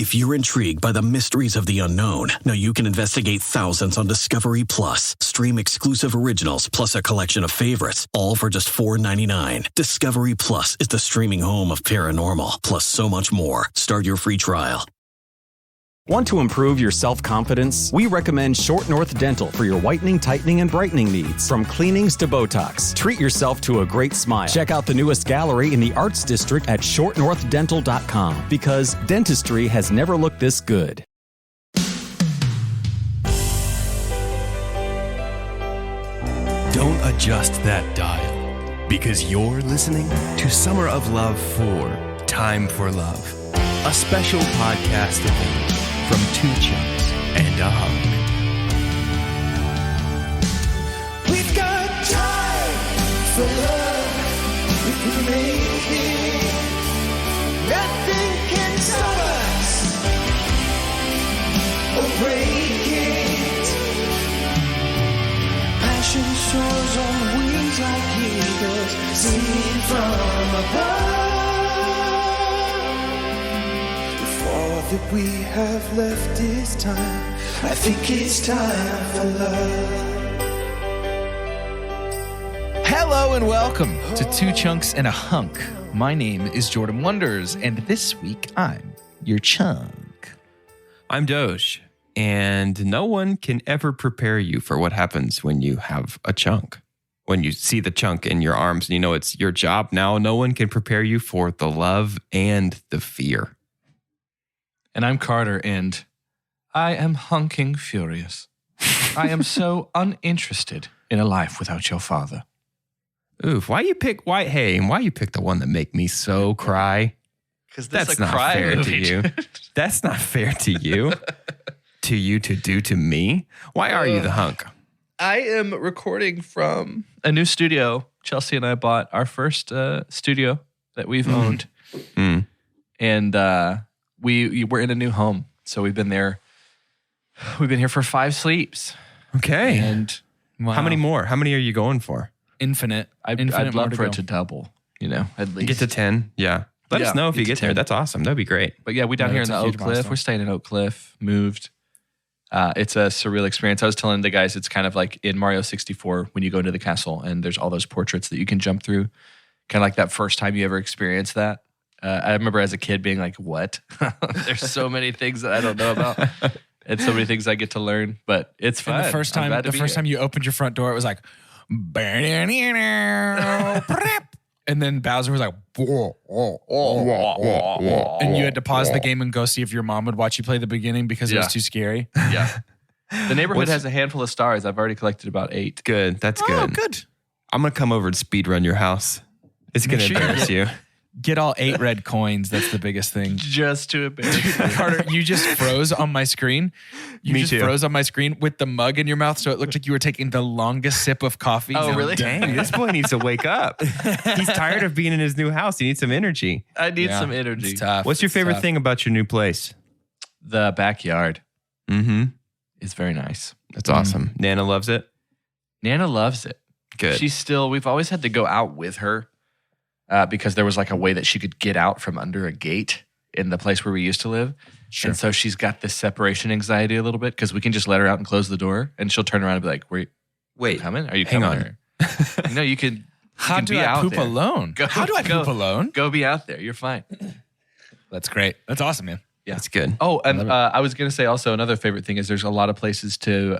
If you're intrigued by the mysteries of the unknown, now you can investigate thousands on Discovery Plus. Stream exclusive originals plus a collection of favorites, all for just $4.99. Discovery Plus is the streaming home of paranormal, plus so much more. Start your free trial. Want to improve your self-confidence? We recommend Short North Dental for your whitening, tightening, and brightening needs. From cleanings to Botox, treat yourself to a great smile. Check out the newest gallery in the Arts District at shortnorthdental.com, because dentistry has never looked this good. Don't adjust that dial, because you're listening to Summer of Love 4, Time for Love, a special podcast event from 2 Chunks and a Hunk. We've got time for love if we make it. Nothing can stop us or break it. Passion soars on wings like eagles, singing from above. All that we have left is time. I think it's time for love. Hello and welcome to 2 Chunks and a Hunk. My name is Jordan Wonders, and this week I'm your chunk. I'm Doge, and no one can ever prepare you for what happens when you have a chunk. When you see the chunk in your arms and you know it's your job now, no one can prepare you for the love and the fear. And I'm Carter, and I am hunking furious. I am so uninterested in a life without your father. Oof, why you pick the one that make me so cry? Because that's not fair to you. That's not fair to you. To you to do to me. Why are you the hunk? I am recording from a new studio. Chelsea and I bought our first studio that we've owned. And we're in a new home. So we've been there. We've been here for 5 sleeps. Okay. And wow. How many more? How many are you going for? Infinite. I'd love for it to double, at least. Get to 10? Yeah. Let us know if you get there. That's awesome. That'd be great. But yeah, we down here in the Oak Cliff. We're staying in Oak Cliff. Moved. It's a surreal experience. I was telling the guys it's kind of like in Mario 64 when you go into the castle and there's all those portraits that you can jump through. Kind of like that first time you ever experienced that. I remember as a kid being like, what? There's so many things that I don't know about. And so many things I get to learn, but it's fun. And the first time you opened your front door, it was like, and then Bowser was like, and you had to pause the game and go see if your mom would watch you play the beginning because it was too scary. Yeah. The neighborhood has a handful of stars. I've already collected about 8. Good. That's good. Oh, good. I'm going to come over and speed run your house. It's going to embarrass you. Get all 8 red coins. That's the biggest thing. Just to embarrass you. Carter, you just froze on my screen. Me too. Froze on my screen with the mug in your mouth, so it looked like you were taking the longest sip of coffee. Oh, really? Dang, this boy needs to wake up. He's tired of being in his new house. He needs some energy. I need some energy. It's tough. What's your favorite thing about your new place? The backyard. Mm-hmm. It's very nice. That's awesome. Nana loves it? Nana loves it. Good. We've always had to go out with her. Because there was like a way that she could get out from under a gate in the place where we used to live. Sure. And so she's got this separation anxiety a little bit because we can just let her out and close the door and she'll turn around and be like, wait, coming? Are you hang coming? on. No, you can. How do I poop alone? How do I poop alone? Go be out there. You're fine. That's great. That's awesome, man. Yeah. That's good. Oh, and I was going to say also another favorite thing is there's a lot of places to,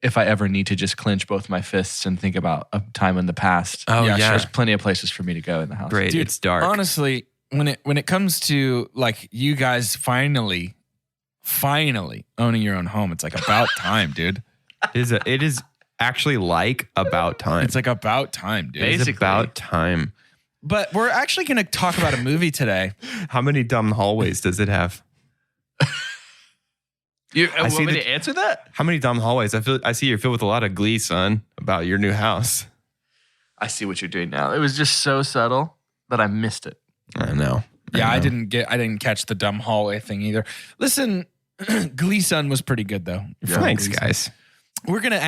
if I ever need to just clench both my fists and think about a time in the past. Oh, yeah. There's plenty of places for me to go in the house. Great. Dude, it's dark. Honestly, when it comes to like you guys finally owning your own home, it's like about time, dude. It is actually like about time. It's like about time, dude. It's about time. But we're actually going to talk about a movie today. How many dumb hallways does it have? You want me to answer that? How many dumb hallways? I see you're filled with a lot of glee, son, about your new house. I see what you're doing now. It was just so subtle that I missed it. I know. Yeah, I didn't catch the dumb hallway thing either. Listen, Glee Son was pretty good though. Thanks, guys. We're gonna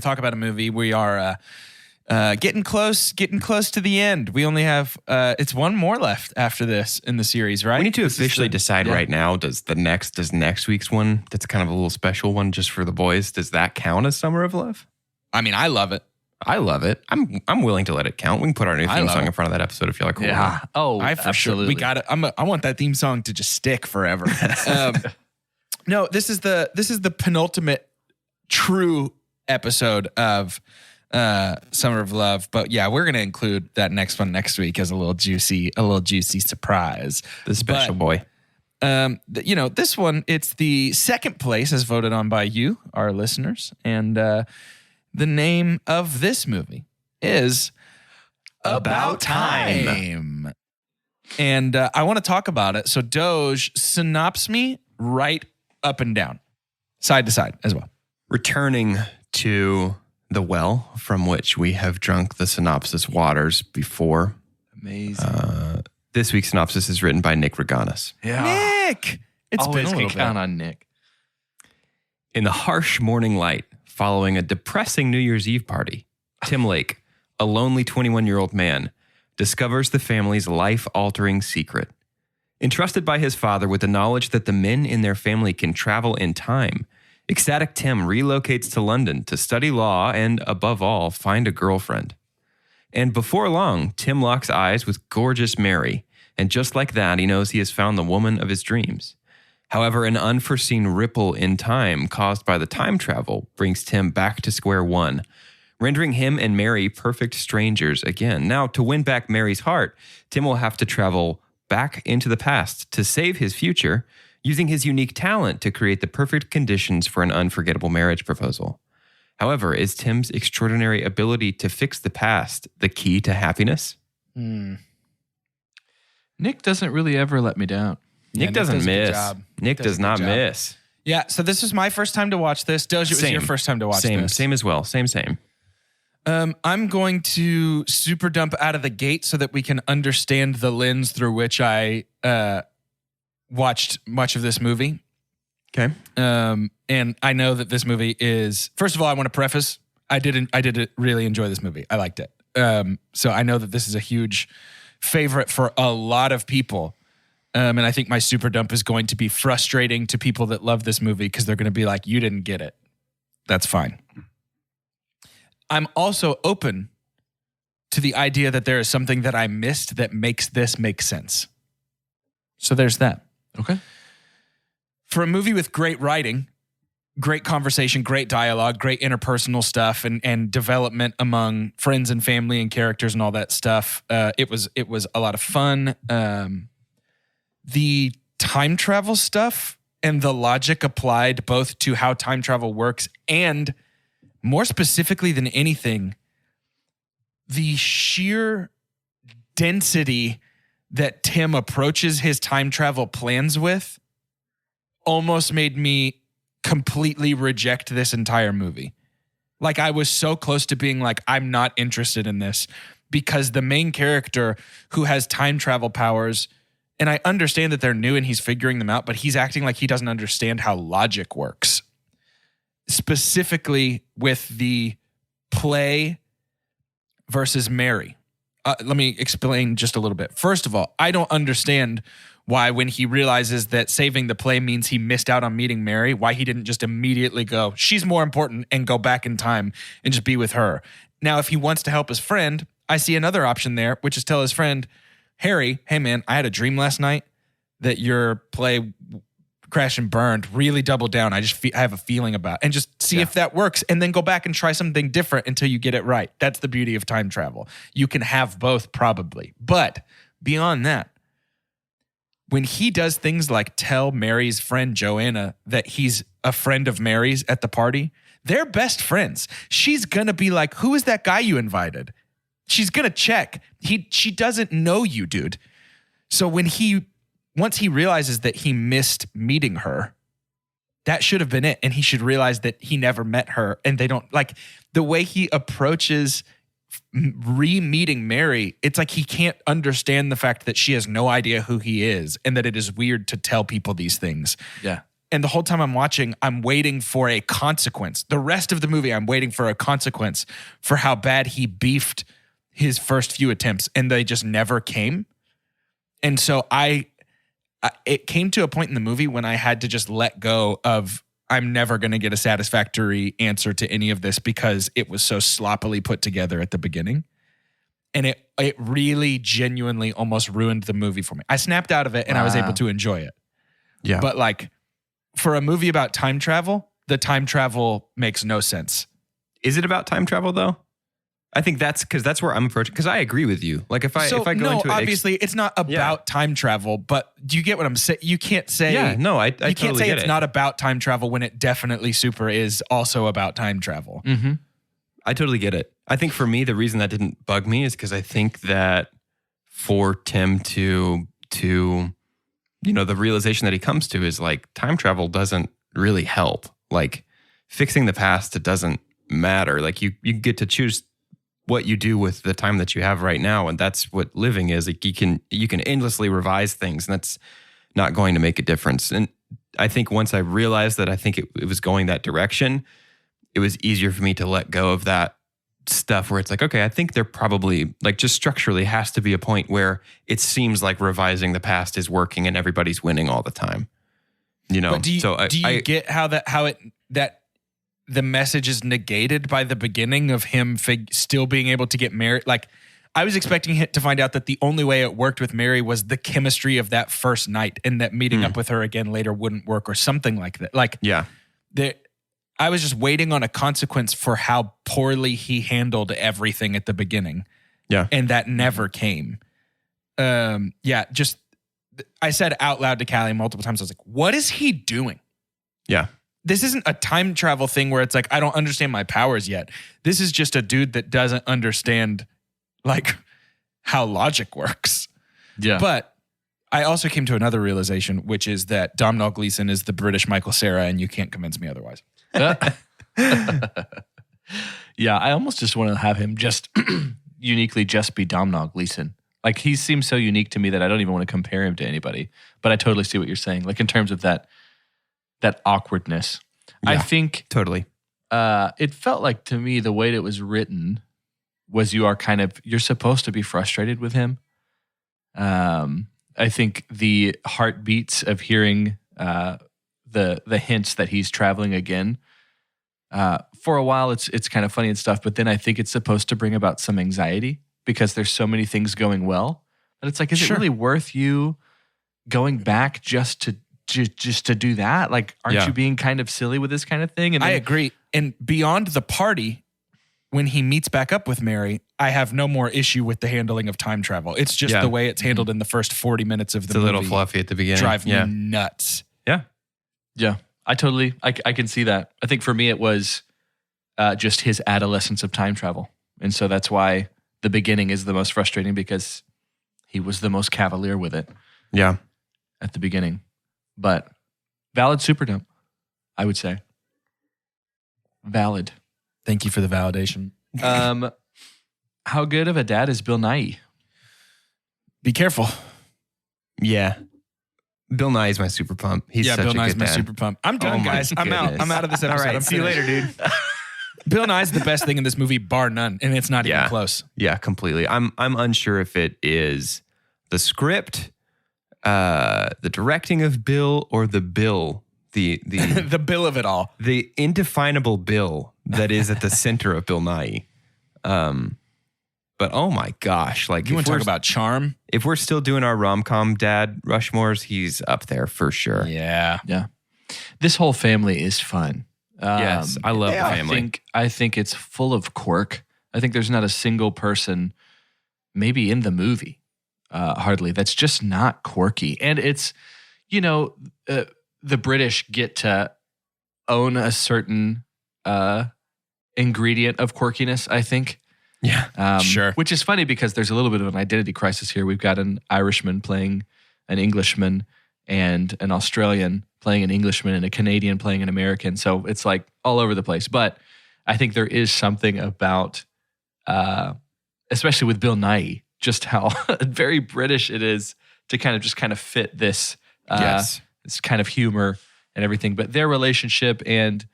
talk about a movie. We are Getting close to the end. We only have it's one more left after this in the series, right? We need to officially decide right now. Does next week's one, that's kind of a little special one just for the boys, does that count as Summer of Love? I mean, I love it. I love it. I'm willing to let it count. We can put our new theme song in front of that episode if you like. Yeah. Oh, I for absolutely. sure. We got it. I want that theme song to just stick forever. No, this is the penultimate true episode of Summer of Love. But yeah, we're gonna include that next one next week as a little juicy surprise. The special boy. This one, it's the second place as voted on by you, our listeners, and the name of this movie is About Time. And I want to talk about it. So Doge, synopsis me right up and down, side to side as well. Returning to the well from which we have drunk the synopsis waters before. Amazing. This week's synopsis is written by Nick Reganis. Yeah. Nick! It's Always been a can little count bit. on Nick. In the harsh morning light following a depressing New Year's Eve party, Tim Lake, a lonely 21-year-old man, discovers the family's life-altering secret. Entrusted by his father with the knowledge that the men in their family can travel in time, ecstatic Tim relocates to London to study law and, above all, find a girlfriend. And before long, Tim locks eyes with gorgeous Mary, and just like that, he knows he has found the woman of his dreams. However, an unforeseen ripple in time caused by the time travel brings Tim back to square one, rendering him and Mary perfect strangers again. Now, to win back Mary's heart, Tim will have to travel back into the past to save his future, using his unique talent to create the perfect conditions for an unforgettable marriage proposal. However, is Tim's extraordinary ability to fix the past the key to happiness? Nick doesn't really ever let me down. Nick doesn't does a good miss. job. Nick Does a does good not job. miss. Yeah, so this was my first time to watch this. Doge, it was your first time to watch this. Same as well. Same. I'm going to super dump out of the gate so that we can understand the lens through which I watched much of this movie. Okay. And I know that this movie is, first of all, I want to preface, I did really enjoy this movie. I liked it. So I know that this is a huge favorite for a lot of people. And I think my super dump is going to be frustrating to people that love this movie because they're going to be like, you didn't get it. That's fine. I'm also open to the idea that there is something that I missed that makes this make sense. So there's that. Okay. For a movie with great writing, great conversation, great dialogue, great interpersonal stuff, and development among friends and family and characters and all that stuff, it was a lot of fun. The time travel stuff and the logic applied both to how time travel works and, more specifically than anything, the sheer density that Tim approaches his time travel plans with almost made me completely reject this entire movie. Like, I was so close to being like, I'm not interested in this, because the main character who has time travel powers, and I understand that they're new and he's figuring them out, but he's acting like he doesn't understand how logic works. Specifically with the play versus Mary. Let me explain just a little bit. First of all, I don't understand why, when he realizes that saving the play means he missed out on meeting Mary, why he didn't just immediately go, she's more important, and go back in time and just be with her. Now, if he wants to help his friend, I see another option there, which is tell his friend, Harry, hey man, I had a dream last night that your play crashed and burned. Really double down. I have a feeling about it. And just see if that works, and then go back and try something different until you get it right. That's the beauty of time travel. You can have both probably. But beyond that, when he does things like tell Mary's friend Joanna that he's a friend of Mary's at the party, they're best friends. She's going to be like, who is that guy you invited? She's going to check. She doesn't know you, dude. So once he realizes that he missed meeting her, that should have been it. And he should realize that he never met her. And they don't, like, the way he approaches re-meeting Mary, it's like he can't understand the fact that she has no idea who he is and that it is weird to tell people these things. Yeah. And the whole time I'm watching, I'm waiting for a consequence. The rest of the movie, I'm waiting for a consequence for how bad he beefed his first few attempts, and they just never came. And so it came to a point in the movie when I had to just let go of, I'm never going to get a satisfactory answer to any of this because it was so sloppily put together at the beginning. And it really genuinely almost ruined the movie for me. I snapped out of it and I was able to enjoy it. Yeah. But like, for a movie about time travel, the time travel makes no sense. Is it about time travel though? I think that's where I'm approaching. Because I agree with you. Like if I go into it, obviously it's not about time travel. But do you get what I'm saying? You can't say I you can't totally say get it's it. not about time travel when it definitely super is also about time travel. Mm-hmm. I totally get it. I think for me, the reason that didn't bug me is because I think that for Tim to the realization that he comes to is like time travel doesn't really help. Like fixing the past, it doesn't matter. Like you get to choose what you do with the time that you have right now, and that's what living is. Like you can endlessly revise things, and that's not going to make a difference. And I think once I realized that I think it was going that direction, it was easier for me to let go of that stuff where it's like, okay, I think there probably like just structurally has to be a point where it seems like revising the past is working and everybody's winning all the time. You know, But do you get how that the message is negated by the beginning of him still being able to get married? Like, I was expecting to find out that the only way it worked with Mary was the chemistry of that first night, and that meeting up with her again later wouldn't work or something like that. Like, yeah. I was just waiting on a consequence for how poorly he handled everything at the beginning. Yeah. And that never came. I said out loud to Callie multiple times, I was like, what is he doing? Yeah. This isn't a time travel thing where it's like, I don't understand my powers yet. This is just a dude that doesn't understand like how logic works. Yeah. But I also came to another realization, which is that Domhnall Gleeson is the British Michael Cera, and you can't convince me otherwise. Yeah, I almost just want to have him just uniquely just be Domhnall Gleeson. Like he seems so unique to me that I don't even want to compare him to anybody. But I totally see what you're saying. Like in terms of that awkwardness. Yeah, I think totally. it felt like to me the way that it was written was you're supposed to be frustrated with him. I think the heartbeats of hearing the hints that he's traveling again. For a while, it's kind of funny and stuff, but then I think it's supposed to bring about some anxiety because there's so many things going well. But it's like, is it really worth you going back just to do that? Like, aren't you being kind of silly with this kind of thing? And I agree. And beyond the party, when he meets back up with Mary, I have no more issue with the handling of time travel. It's just the way it's handled in the first 40 minutes of the movie. It's a little fluffy at the beginning. Drive me nuts. Yeah. Yeah, I can see that. I think for me, it was just his adolescence of time travel. And so that's why the beginning is the most frustrating because he was the most cavalier with it. Yeah. At the beginning. But valid super dump, I would say. Valid. Thank you for the validation. How good of a dad is Bill Nighy? Be careful. Yeah. Bill Nighy's my super pump. He's such Bill a Nighy's good my dad. super pump. I'm done, Oh my guys. I'm out. goodness. I'm out of this episode. All right, I'm see you finished. later, dude. Bill Nighy's the best thing in this movie, bar none, and it's not even close. Yeah, completely. I'm unsure if it is the script, the directing of Bill, or the Bill, the the Bill of it all, the indefinable Bill that is at the center of Bill Nighy. But oh my gosh, like you want to talk about charm? If we're still doing our rom-com dad Rushmores, he's up there for sure. Yeah. This whole family is fun. Yes, I love the family. I think it's full of quirk. I think there's not a single person, maybe in the movie, hardly, that's just not quirky. And it's, the British get to own a certain ingredient of quirkiness, I think. Yeah, sure. Which is funny because there's a little bit of an identity crisis here. We've got an Irishman playing an Englishman and an Australian playing an Englishman and a Canadian playing an American. So it's like all over the place. But I think there is something about, especially with Bill Nighy, just how very British it is to kind of fit this, this kind of humor and everything. But their relationship, and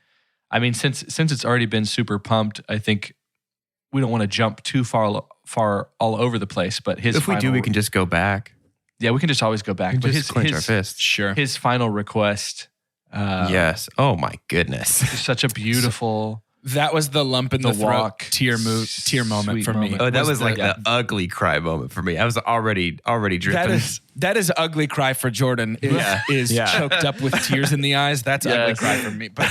I mean, since it's already been super pumped, I think we don't want to jump too far all over the place. But if we do, we can just go back. Yeah, we can just always go back. But just clench our fists. Sure. His final request. Yes. Oh my goodness. Is such a beautiful. That was the lump in the throat tear moment for me. Oh, that was like the ugly cry moment for me. I was already dripping. That is ugly cry for Jordan. Is choked up with tears in the eyes. That's ugly cry for me. But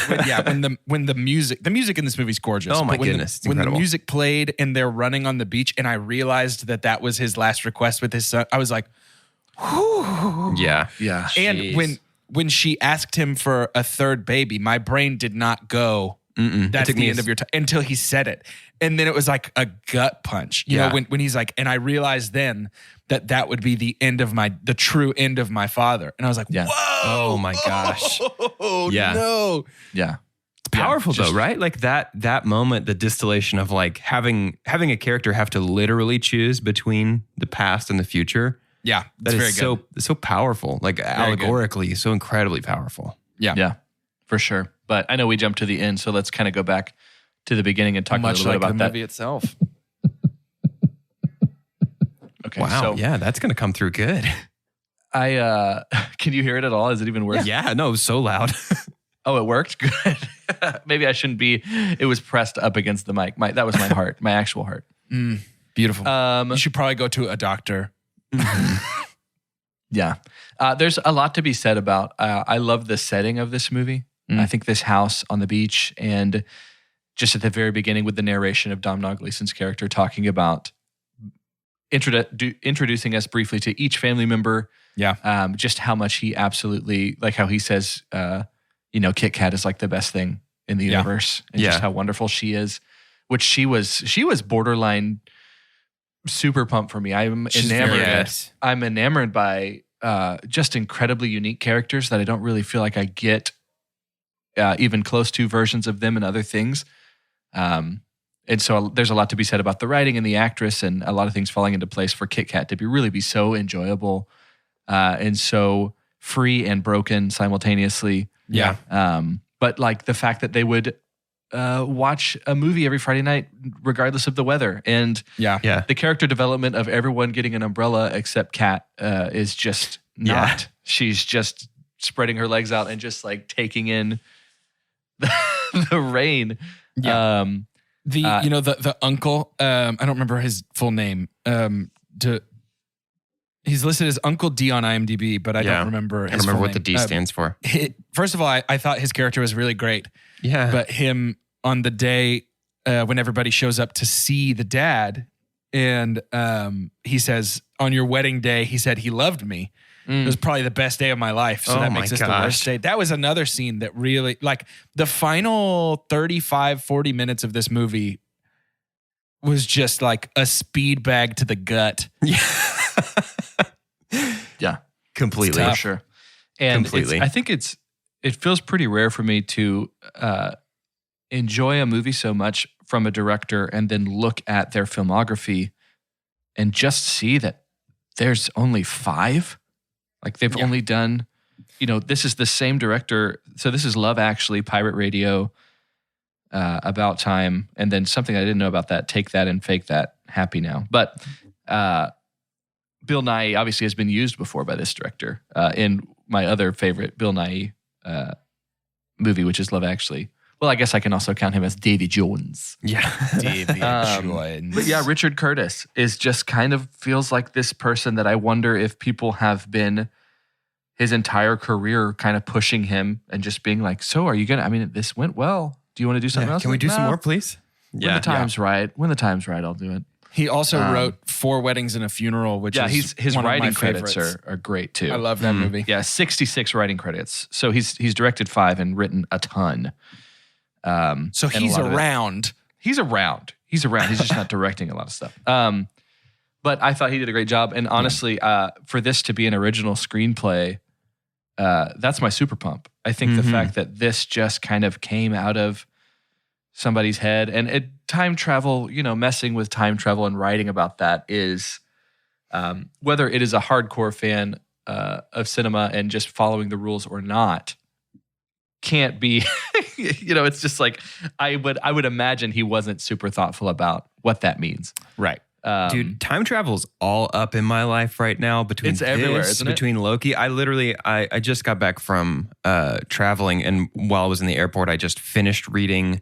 when the music in this movie is gorgeous. Oh my goodness, when the music played and they're running on the beach, and I realized that was his last request with his son, I was like, whew. Yeah. And when she asked him for a third baby, my brain did not go. That's the end of your time until he said it. And then it was like a gut punch, you know, when he's like, and I realized then that would be the true end of my father. And I was like, whoa, oh my gosh. Yeah. No. Yeah. It's powerful though, right? Like that moment, the distillation of like having a character have to literally choose between the past and the future. Yeah. That is so powerful, like allegorically, so incredibly powerful. Yeah, for sure. But I know we jumped to the end, so let's kind of go back to the beginning and talk a little bit about the movie itself. Okay. Wow. So yeah, that's going to come through good. Can you hear it at all? Is it even worse? Yeah, no, it was so loud. Oh, it worked? Good. Maybe I shouldn't be. It was pressed up against the mic. That was my heart, my actual heart. Beautiful. You should probably go to a doctor. Yeah. There's a lot to be said about, I love the setting of this movie. I think this house on the beach, and just at the very beginning with the narration of Domhnall Gleeson's character talking about introducing us briefly to each family member. Yeah. Just how much he absolutely, like how he says, Kit Kat is like the best thing in the universe, and just how wonderful she is, which she was borderline super pumped for me. I'm enamored. I'm enamored by just incredibly unique characters that I don't really feel like I get even close to versions of them and other things. And so there's a lot to be said about the writing and the actress, and a lot of things falling into place for Kit Kat to be so enjoyable and so free and broken simultaneously. Yeah. But like the fact that they would watch a movie every Friday night, regardless of the weather. And the character development of everyone getting an umbrella except Kat is just not. Yeah. She's just spreading her legs out and just like taking in the rain. Yeah. The uncle, I don't remember his full name. He's listed as Uncle D on IMDb, but I don't remember his I don't remember full what name. the D stands for. First of all, I thought his character was really great. Yeah. But him on the day when everybody shows up to see the dad, and he says, on your wedding day, he said he loved me. It was probably the best day of my life. So that makes this the worst day. That was another scene that really, like, the final 35, 40 minutes of this movie was just like a speed bag to the gut. Yeah. Completely. For sure. And I think it feels pretty rare for me to enjoy a movie so much from a director and then look at their filmography and just see that there's only 5. Like they've only done, this is the same director. So this is Love Actually, Pirate Radio, About Time, and then something I didn't know about that, Take That and Fake That, Happy Now. But Bill Nighy obviously has been used before by this director in my other favorite Bill Nighy movie, which is Love Actually. Well, I guess I can also count him as Davy Jones. Yeah. Davy Jones. But yeah, Richard Curtis is just kind of feels like this person that I wonder if people have been his entire career kind of pushing him and just being like, so are you going to, this went well. Do you want to do something else? Can we do some more, please? When the time's right, I'll do it. He also wrote 4 Weddings and a Funeral, which is his one writing of my credits favorites. are great too. I love that movie. Yeah, 66 writing credits. So he's directed 5 and written a ton. So he's around. He's around. He's just not directing a lot of stuff. But I thought he did a great job. And honestly, for this to be an original screenplay, that's my super pump. I think the fact that this just kind of came out of somebody's head, and time travel, messing with time travel and writing about that is, whether it is a hardcore fan of cinema and just following the rules or not, can't be, it's just like, I would imagine he wasn't super thoughtful about what that means. Right. Dude, time travel's all up in my life right now. Between it's everywhere, isn't it? Between Loki, I just got back from traveling, and while I was in the airport, I just finished reading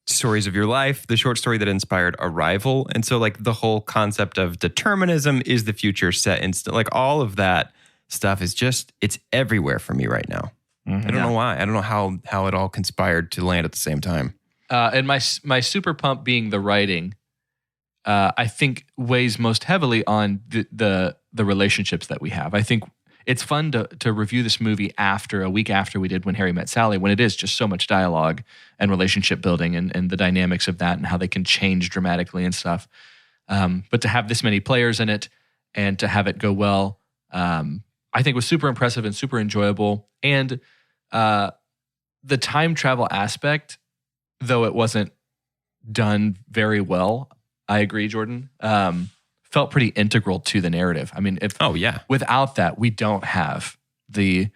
Stories of Your Life, the short story that inspired Arrival. And so like the whole concept of determinism is the future set in like all of that stuff is just, it's everywhere for me right now. I don't know why. I don't know how it all conspired to land at the same time. And my super pump being the writing, I think weighs most heavily on the relationships that we have. I think it's fun to review this movie a week after we did When Harry Met Sally, when it is just so much dialogue and relationship building and the dynamics of that and how they can change dramatically and stuff. But to have this many players in it and to have it go well, I think was super impressive and super enjoyable. And the time travel aspect, though it wasn't done very well, I agree, Jordan, felt pretty integral to the narrative. I mean, without that, we don't have the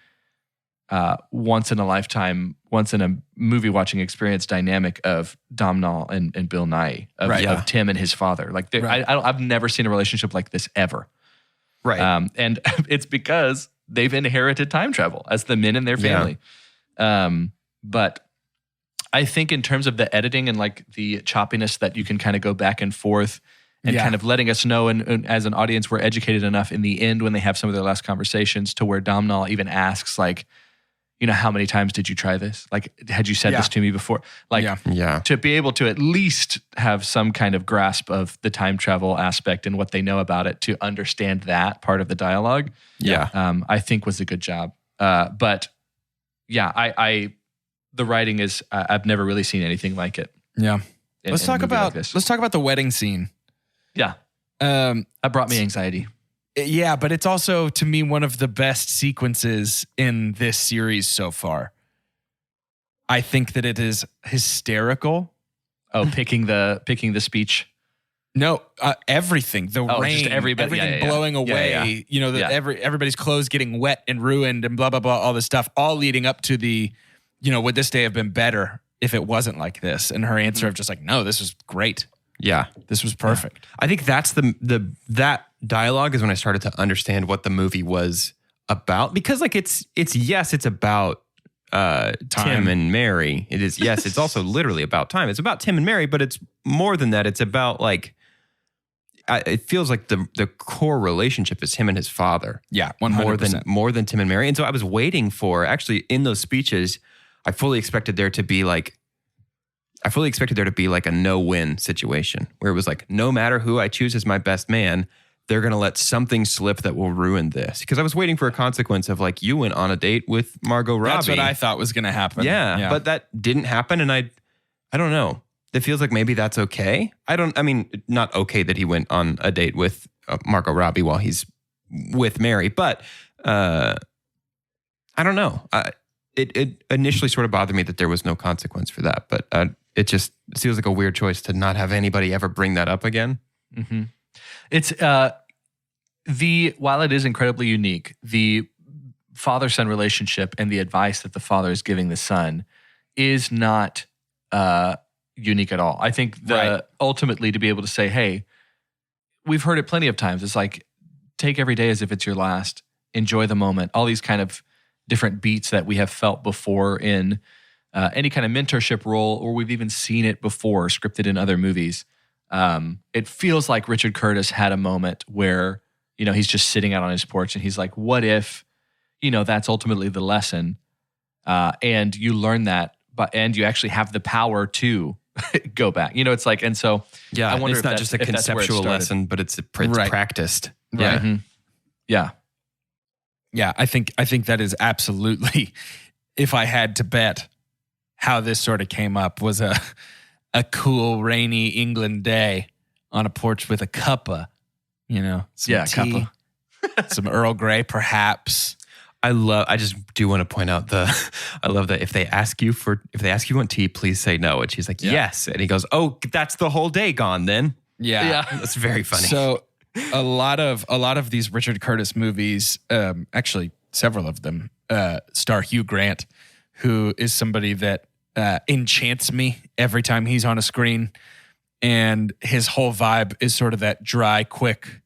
once in a movie watching experience dynamic of Domhnall and Bill Nighy, of Tim and his father. Like, I've never seen a relationship like this ever. Right. And it's because they've inherited time travel as the men in their family. But I think in terms of the editing and like the choppiness that you can kind of go back and forth and kind of letting us know, and as an audience, we're educated enough in the end when they have some of their last conversations to where Domhnall even asks, like, how many times did you try this? Like, had you said this to me before? Like, to be able to at least have some kind of grasp of the time travel aspect and what they know about it, to understand that part of the dialogue, I think was a good job. But the writing is, I've never really seen anything like it. Yeah. Let's talk about the wedding scene. Yeah. That brought me anxiety. Yeah, but it's also, to me, one of the best sequences in this series so far. I think that it is hysterical. Oh, picking the speech. No, everything. The rain, just everything blowing away. Everybody's clothes getting wet and ruined and blah, blah, blah, all this stuff, all leading up to the, would this day have been better if it wasn't like this? And her answer of just like, no, this was great. Yeah. This was perfect. Yeah. I think that's that dialogue is when I started to understand what the movie was about, because like it's about Tim and Mary. It is, yes, it's also literally about time. It's about Tim and Mary, but it's more than that. It's about like, it feels like the core relationship is him and his father. Yeah, 100%. More than Tim and Mary. And so I was waiting for, actually in those speeches, I fully expected there to be like a no-win situation where it was like, no matter who I choose as my best man, they're going to let something slip that will ruin this. Because I was waiting for a consequence of like, you went on a date with Margot Robbie. That's what I thought was going to happen. Yeah, but that didn't happen. And I don't know. It feels like maybe that's okay. Not okay that he went on a date with Margot Robbie while he's with Mary, but I don't know. It initially sort of bothered me that there was no consequence for that, but it just feels like a weird choice to not have anybody ever bring that up again. Mm-hmm. It's while it is incredibly unique, the father-son relationship and the advice that the father is giving the son is not unique at all. I think ultimately to be able to say, hey, we've heard it plenty of times. It's like, take every day as if it's your last. Enjoy the moment. All these kind of different beats that we have felt before in any kind of mentorship role, or we've even seen it before scripted in other movies. It feels like Richard Curtis had a moment where, he's just sitting out on his porch and he's like, what if, that's ultimately the lesson. And you learn that, and you actually have the power to go back. It's like, and so I wonder it's not just a conceptual lesson, but it's practiced. Yeah. Mm-hmm. Yeah. Yeah. I think that is absolutely, if I had to bet, how this sort of came up was a cool, rainy England day on a porch with a cuppa, some tea, some Earl Grey, perhaps. I just do want to point out I love that if they ask you you want tea, please say no. And she's like, yes. And he goes, oh, that's the whole day gone then. Yeah. That's very funny. So a lot of these Richard Curtis movies, actually several of them, star Hugh Grant, who is somebody that enchants me every time he's on a screen. And his whole vibe is sort of that dry, quick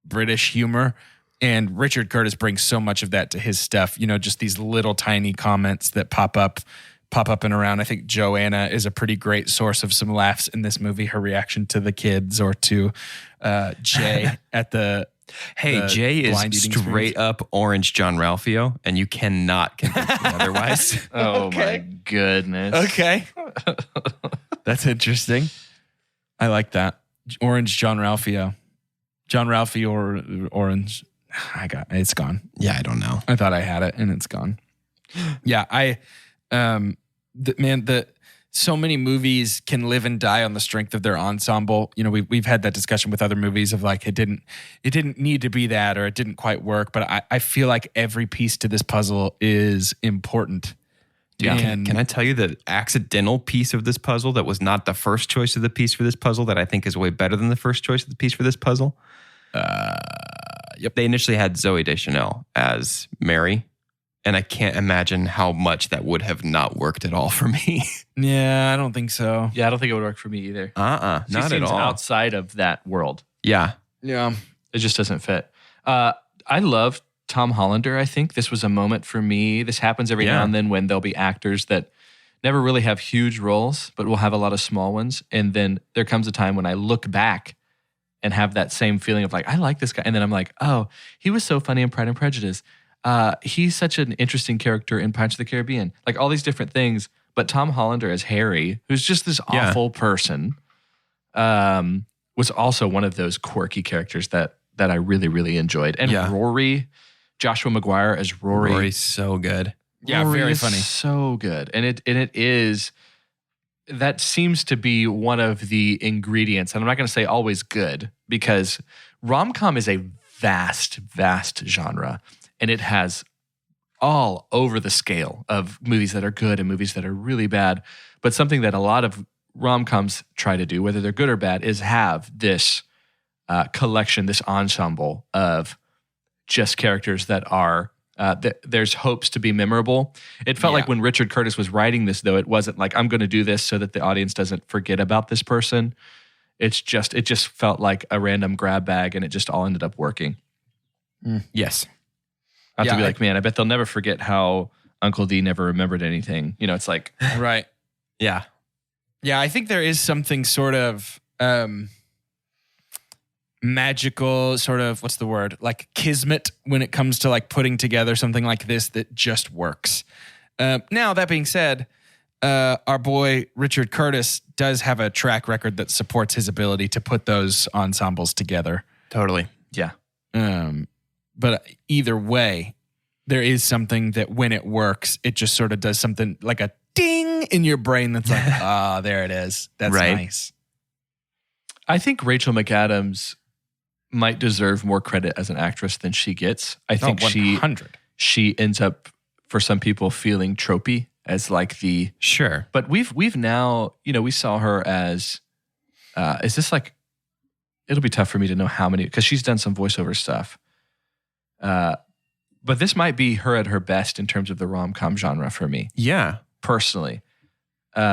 British humor. And Richard Curtis brings so much of that to his stuff. You know, just these little tiny comments that pop up and around. I think Joanna is a pretty great source of some laughs in this movie. Her reaction to the kids or to Jay at the Jay is straight experience. up Orange John Ralphio, and you cannot convince me otherwise. Oh my goodness. Okay. That's interesting. I like that. Orange John Ralphio. John Ralphio or Orange. It's gone. Yeah, I don't know. I thought I had it and it's gone. Yeah, so many movies can live and die on the strength of their ensemble. You know, we've had that discussion with other movies of like it didn't need to be that or it didn't quite work. But I feel like every piece to this puzzle is important. Dude, can I tell you the accidental piece of this puzzle that was not the first choice of the piece for this puzzle that I think is way better than the first choice of the piece for this puzzle? Yep. They initially had Zooey Deschanel as Mary, and I can't imagine how much that would have not worked at all for me. Yeah, I don't think so. Yeah, I don't think it would work for me either. Not She at all. outside of that world. Yeah. Yeah. It just doesn't fit. I love Tom Hollander. I think this was a moment for me. This happens every now and then when there'll be actors that never really have huge roles, but will have a lot of small ones. And then there comes a time when I look back and have that same feeling of like, I like this guy. And then I'm like, oh, he was so funny in Pride and Prejudice. He's such an interesting character in Pirates of the Caribbean. Like all these different things. But Tom Hollander as Harry, who's just this awful person, was also one of those quirky characters that I really, really enjoyed. And Rory, Joshua Maguire as Rory. Rory's so good. Yeah, Rory very is funny. So good. And it is, that seems to be one of the ingredients. And I'm not going to say always good because rom-com is a vast, vast genre. And it has all over the scale of movies that are good and movies that are really bad. But something that a lot of rom-coms try to do, whether they're good or bad, is have this collection, this ensemble of just characters that are, there's hopes to be memorable. It felt like when Richard Curtis was writing this, though, it wasn't like, I'm going to do this so that the audience doesn't forget about this person. It just felt like a random grab bag and it just all ended up working. Yes. Not to be like, man, I bet they'll never forget how Uncle D never remembered anything. You know, it's like... Right. Yeah. Yeah, I think there is something sort of magical, sort of, what's the word? Like kismet when it comes to like putting together something like this that just works. Now, that being said, our boy Richard Curtis does have a track record that supports his ability to put those ensembles together. Totally. Yeah. But either way, there is something that when it works, it just sort of does something like a ding in your brain that's like, there it is. That's nice. I think Rachel McAdams might deserve more credit as an actress than she gets. I think 100. she ends up, for some people, feeling tropey as like the... Sure. But we've now, you know, we saw her as, is this like, it'll be tough for me to know how many, because she's done some voiceover stuff. But this might be her at her best in terms of the rom-com genre for me. Yeah. Personally. We've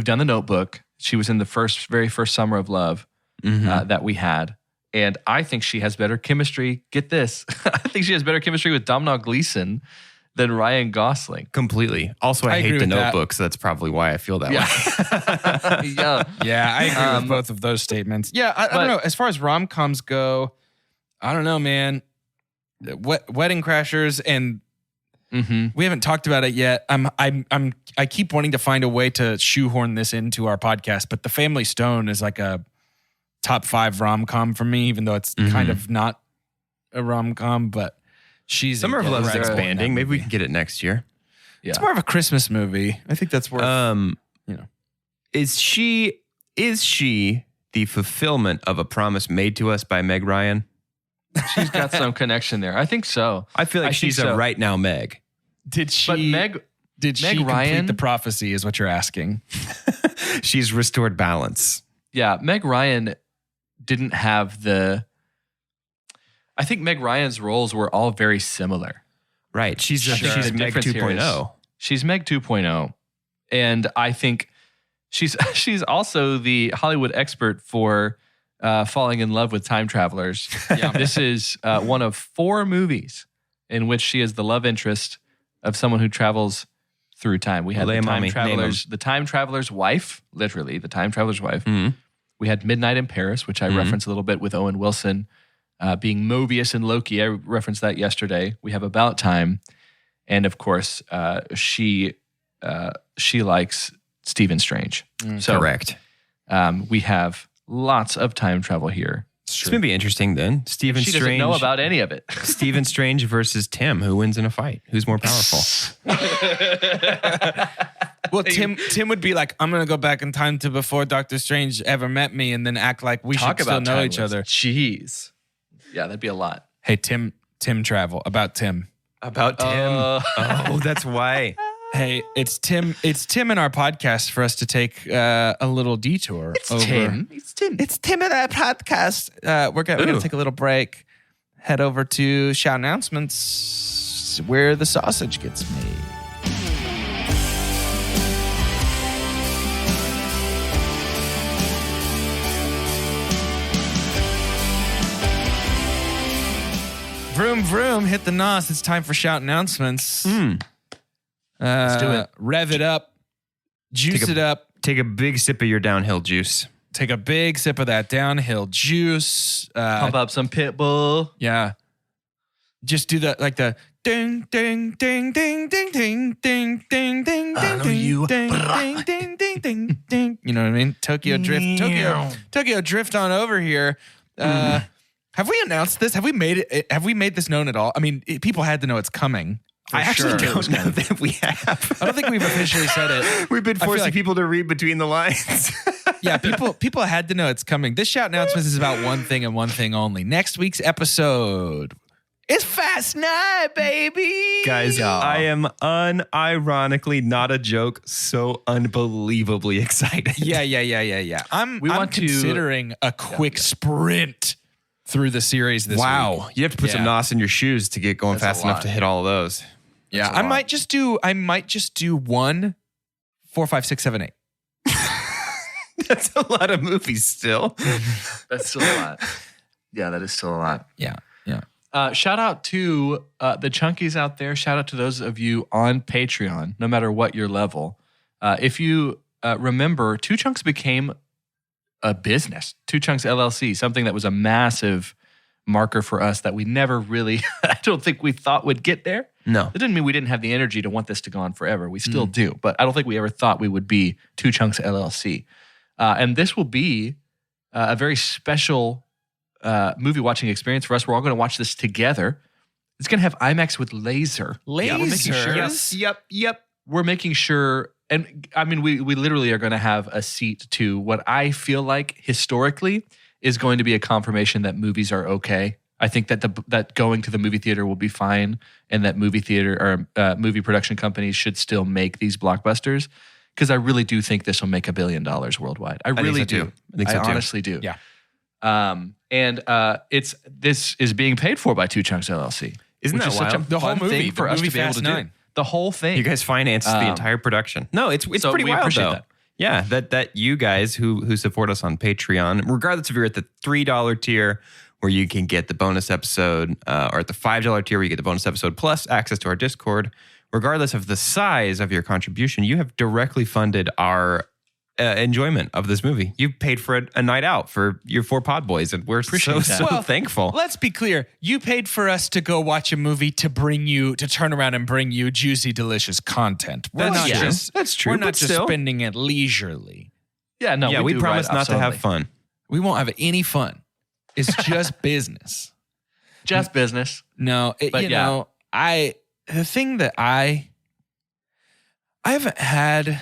done The Notebook. She was in the very first Summer of Love that we had. And I think she has better chemistry. Get this. I think she has better chemistry with Domhnall Gleeson than Ryan Gosling. Completely. Also, I hate The Notebook, so that's probably why I feel that way. Yeah, I agree with both of those statements. Yeah, I don't know. As far as rom-coms go, I don't know, man. Wedding Crashers and we haven't talked about it yet. I keep wanting to find a way to shoehorn this into our podcast, but The Family Stone is like a top 5 rom-com for me, even though it's kind of not a rom-com, but she's Summer of Love is expanding. Maybe we can get it next year. Yeah. It's more of a Christmas movie. I think that's worth Is she the fulfillment of a promise made to us by Meg Ryan? She's got some connection there. I think so. I feel like she's a right now Meg. Did she? But Meg complete Ryan, the prophecy? Is what you're asking? She's restored balance. Yeah, Meg Ryan didn't have the. I think Meg Ryan's roles were all very similar. Right. She's Meg The difference here 2.0. She's Meg 2.0. And I think she's also the Hollywood expert for falling in love with time travelers. Yeah. This is one of 4 movies in which she is the love interest of someone who travels through time. We had the Time Traveler's Wife, literally the Time Traveler's Wife. Mm-hmm. We had Midnight in Paris, which I referenced a little bit with Owen Wilson being Mobius and Loki. I referenced that yesterday. We have About Time, and of course, she likes Stephen Strange. So, correct. We have lots of time travel here. It's going to be interesting then. She doesn't know about any of it. Stephen Strange versus Tim. Who wins in a fight? Who's more powerful? Well, Tim would be like, I'm going to go back in time to before Doctor Strange ever met me and then act like we should still know each other. Jeez. Yeah, that'd be a lot. Hey, Tim travel. About Tim. About Tim. Oh, that's why. Hey, it's Tim in our podcast for us to take a little detour. It's Tim in our podcast. We're gonna take a little break. Head over to Shout Announcements, where the sausage gets made. Vroom vroom, hit the nos. It's time for Shout Announcements. Let's do it. Rev it up. Juice it up. Take a big sip of your downhill juice. Take a big sip of that downhill juice. Pump up some Pitbull. Yeah. Just do the ding ding ding ding ding ding ding ding ding ding ding ding ding ding ding ding. You know what I mean? Tokyo Drift. Tokyo Drift on over here. Have we announced this? Have we made it? Have we made this known at all? I mean, people had to know it's coming. I actually don't know that we have. I don't think we've officially said it. We've been forcing people to read between the lines. Yeah, people had to know it's coming. This Shout Announcements is about one thing and one thing only. Next week's episode is Fast Night, baby. Guys, I am unironically, not a joke, so unbelievably excited. Yeah. I'm considering a quick sprint through the series this week. You have to put some nos in your shoes to get going fast enough to hit all of those. Yeah, I might just do 1, 4, 5, 6, 7, 8. That's a lot of movies still. That's still a lot. Yeah, that is still a lot. Yeah. Shout out to the chunkies out there. Shout out to those of you on Patreon, no matter what your level. If you remember, Two Chunks became a business. Two Chunks LLC, something that was a massive marker for us that we never really, I don't think we thought would get there. No. It didn't mean we didn't have the energy to want this to go on forever. We still do, but I don't think we ever thought we would be Two Chunks LLC. And this will be a very special movie watching experience for us. We're all going to watch this together. It's going to have IMAX with laser. Laser? Yeah, we're making sure. Yep. We're making sure, and I mean, we literally are going to have a seat to what I feel like historically is going to be a confirmation that movies are okay. I think that that going to the movie theater will be fine, and that movie theater or movie production companies should still make these blockbusters, because I really do think this will make $1 billion worldwide. I really do. I honestly do. Yeah. And this is being paid for by Two Chunks LLC. Isn't that wild? The whole movie for us to be able to do. The whole thing. You guys financed the entire production. No, it's so pretty wild though. That. Yeah, that you guys who support us on Patreon, regardless if you're at the $3 tier where you can get the bonus episode, or at the $5 tier where you get the bonus episode plus access to our Discord, regardless of the size of your contribution, you have directly funded our enjoyment of this movie. You paid for a night out for your 4 pod boys, and we're so thankful. Let's be clear. You paid for us to go watch a movie to turn around and bring you juicy, delicious content. That's true. We're not just spending it leisurely. Yeah, no. Yeah, we promise not to have fun. We won't have any fun. It's just business. Just business. No, the thing that I haven't had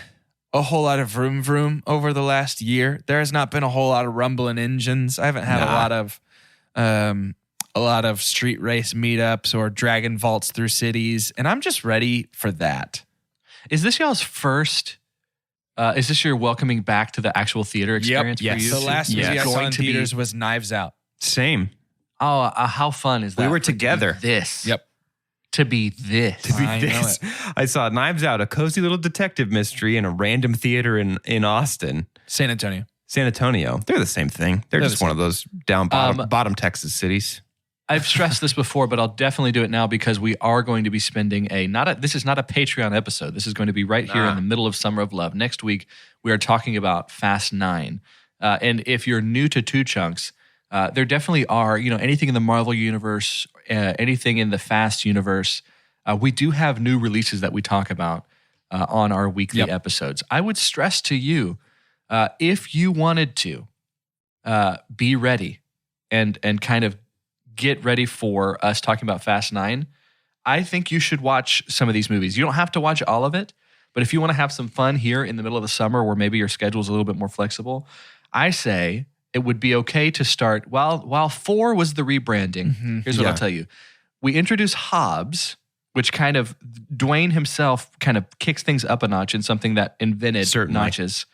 a whole lot of vroom vroom over the last year. There has not been a whole lot of rumbling engines. I haven't had a lot of street race meetups or dragon vaults through cities, and I'm just ready for that. Is this y'all's first? Is this your welcoming back to the actual theater experience? Yes. For you? The last movie I saw in theaters was Knives Out. Same. Oh, how fun is that? We were together. This. Yep. to be this. I know it. I saw Knives Out, a cozy little detective mystery in a random theater in Austin. San Antonio. San Antonio. They're the same thing. They're just one of those down bottom Texas cities. I've stressed this before, but I'll definitely do it now because we are going to be spending this is not a Patreon episode. This is going to be right here in the middle of Summer of Love. Next week, we are talking about Fast 9. And if you're new to Two Chunks, there definitely are, anything in the Marvel universe, anything in the Fast universe. We do have new releases that we talk about on our weekly episodes. I would stress to you, if you wanted to be ready and kind of get ready for us talking about Fast 9, I think you should watch some of these movies. You don't have to watch all of it, but if you want to have some fun here in the middle of the summer where maybe your schedule is a little bit more flexible, I say it would be okay to start while 4 was the rebranding. Here's what I'll tell you. We introduced Hobbs, which kind of Dwayne himself kind of kicks things up a notch in something that invented notches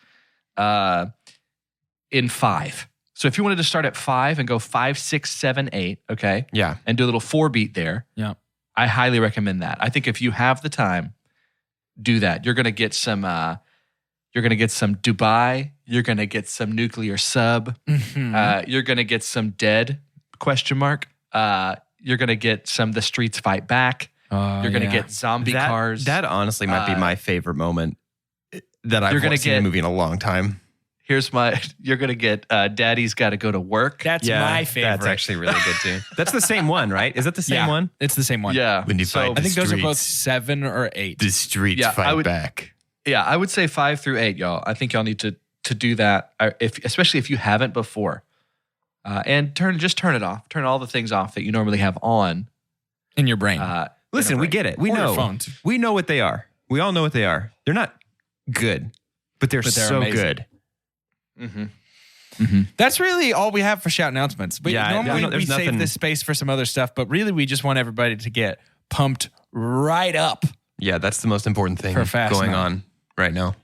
in 5. So if you wanted to start at 5 and go 5, 6, 7, 8, okay? Yeah. And do a little 4 beat there. Yeah. I highly recommend that. I think if you have the time, do that. You're going to get some Dubai, you're going to get some nuclear sub. You're going to get some dead ? You're going to get some The Streets Fight Back. You're going to get zombie cars. That honestly might be my favorite moment that I've seen in a movie in a long time. You're going to get Daddy's Got to Go to Work. That's my favorite. That's actually really good too. That's the same one, right? Is that the same one? It's the same one. Yeah. When you fight I think those are both 7 or 8. The Streets Fight Back. Yeah, I would say 5 through 8, y'all. I think y'all need to do that, especially if you haven't before. And turn it off. Turn all the things off that you normally have on in your brain. Listen, we get it. We know. Phones. We know what they are. We all know what they are. They're not good, but they're so amazing. Good. That's really all we have for shout announcements. Normally we save nothing. this space for some other stuff, but really we just want everybody to get pumped right up. Yeah, that's the most important thing For Fast going 9. on right now.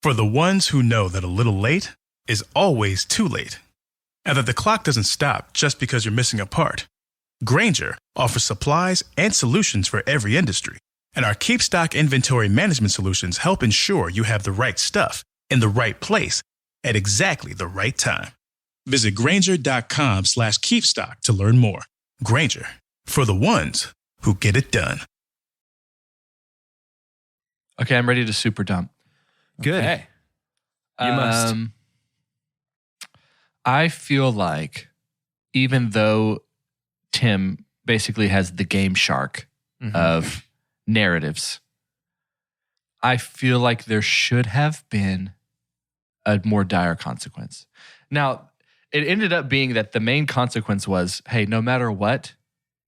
For the ones who know that a little late is always too late, and that the clock doesn't stop just because you're missing a part, Grainger offers supplies and solutions for every industry. And our Keep Stock inventory management solutions help ensure you have the right stuff in the right place at exactly the right time. Visit Grainger.com/keepstock to learn more. Grainger, for the ones who get it done. Okay, I'm ready to super dump. Good. Okay. You must. I feel like even though Tim basically has the game shark of narratives, I feel like there should have been a more dire consequence. Now, it ended up being that the main consequence was, hey, no matter what,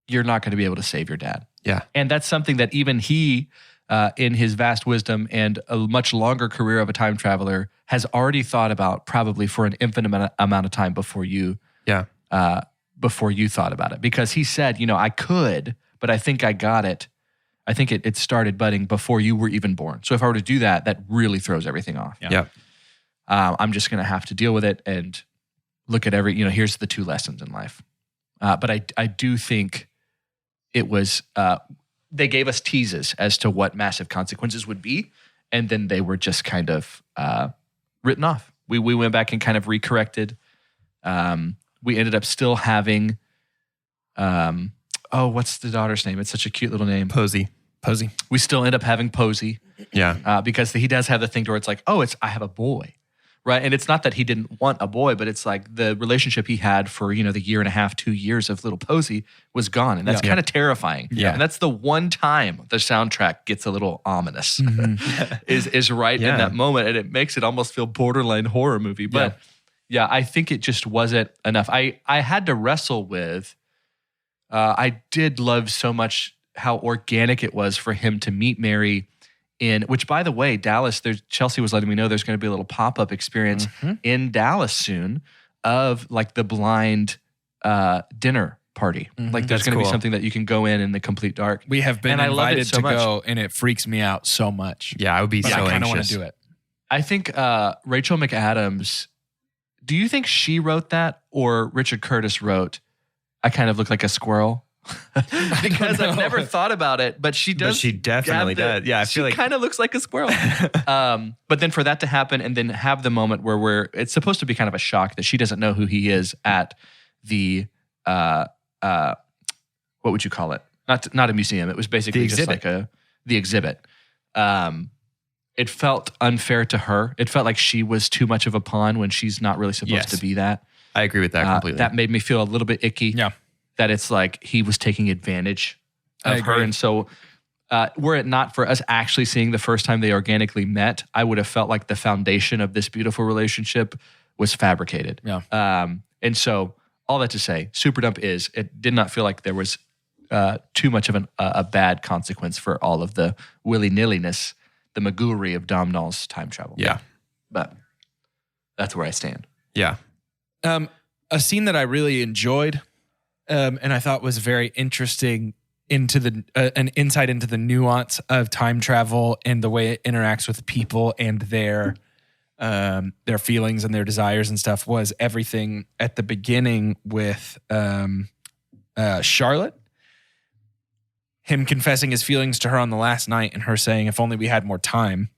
you're not going to be able to save your dad. Yeah. And that's something that even he, in his vast wisdom and a much longer career of a time traveler, has already thought about probably for an infinite amount of time before you thought about it. Because he said, I could, but I think I got it. I think it started budding before you were even born. So if I were to do that, that really throws everything off. Yeah. I'm just going to have to deal with it and look at here's the 2 lessons in life. But I do think it was, they gave us teases as to what massive consequences would be. And then they were just kind of written off. We went back and kind of recorrected. We ended up still having, what's the daughter's name? It's such a cute little name. Posey. We still end up having Posey. Yeah. Because he does have the thing where it's like, I have a boy. Right. And it's not that he didn't want a boy, but it's like the relationship he had for, the year and a half, 2 years of little Posey was gone. And that's kind of terrifying. Yeah. And that's the one time the soundtrack gets a little ominous is right in that moment. And it makes it almost feel borderline horror movie. But I think it just wasn't enough. I had to wrestle with, I did love so much how organic it was for him to meet Mary which, by the way, Dallas, Chelsea was letting me know there's going to be a little pop-up experience in Dallas soon of like the blind dinner party. Like there's going to be something that you can go in the complete dark. We have been and invited to go, and it freaks me out so much. Yeah, I would be so anxious. I kind of want to do it. I think Rachel McAdams, do you think she wrote that or Richard Curtis wrote, I kind of look like a squirrel because I've never thought about it, but she does. But she definitely does. Yeah, I feel like she kind of looks like a squirrel. But then for that to happen and then have the moment where it's supposed to be kind of a shock that she doesn't know who he is at the, what would you call it? Not a museum. It was basically just like the exhibit. It felt unfair to her. It felt like she was too much of a pawn when she's not really supposed to be that. I agree with that completely. That made me feel a little bit icky. Yeah. That it's like he was taking advantage of her. agree. And so were it not for us actually seeing the first time they organically met, I would have felt like the foundation of this beautiful relationship was fabricated. Yeah. And so all that to say, Super Dump it did not feel like there was too much of a bad consequence for all of the willy-nilliness, the magooery of Domhnall's time travel. Yeah. But that's where I stand. Yeah. A scene that I really enjoyed and I thought was very interesting into an insight into the nuance of time travel and the way it interacts with people and their feelings and their desires and stuff was everything at the beginning with Charlotte. Him confessing his feelings to her on the last night and her saying, if only we had more time.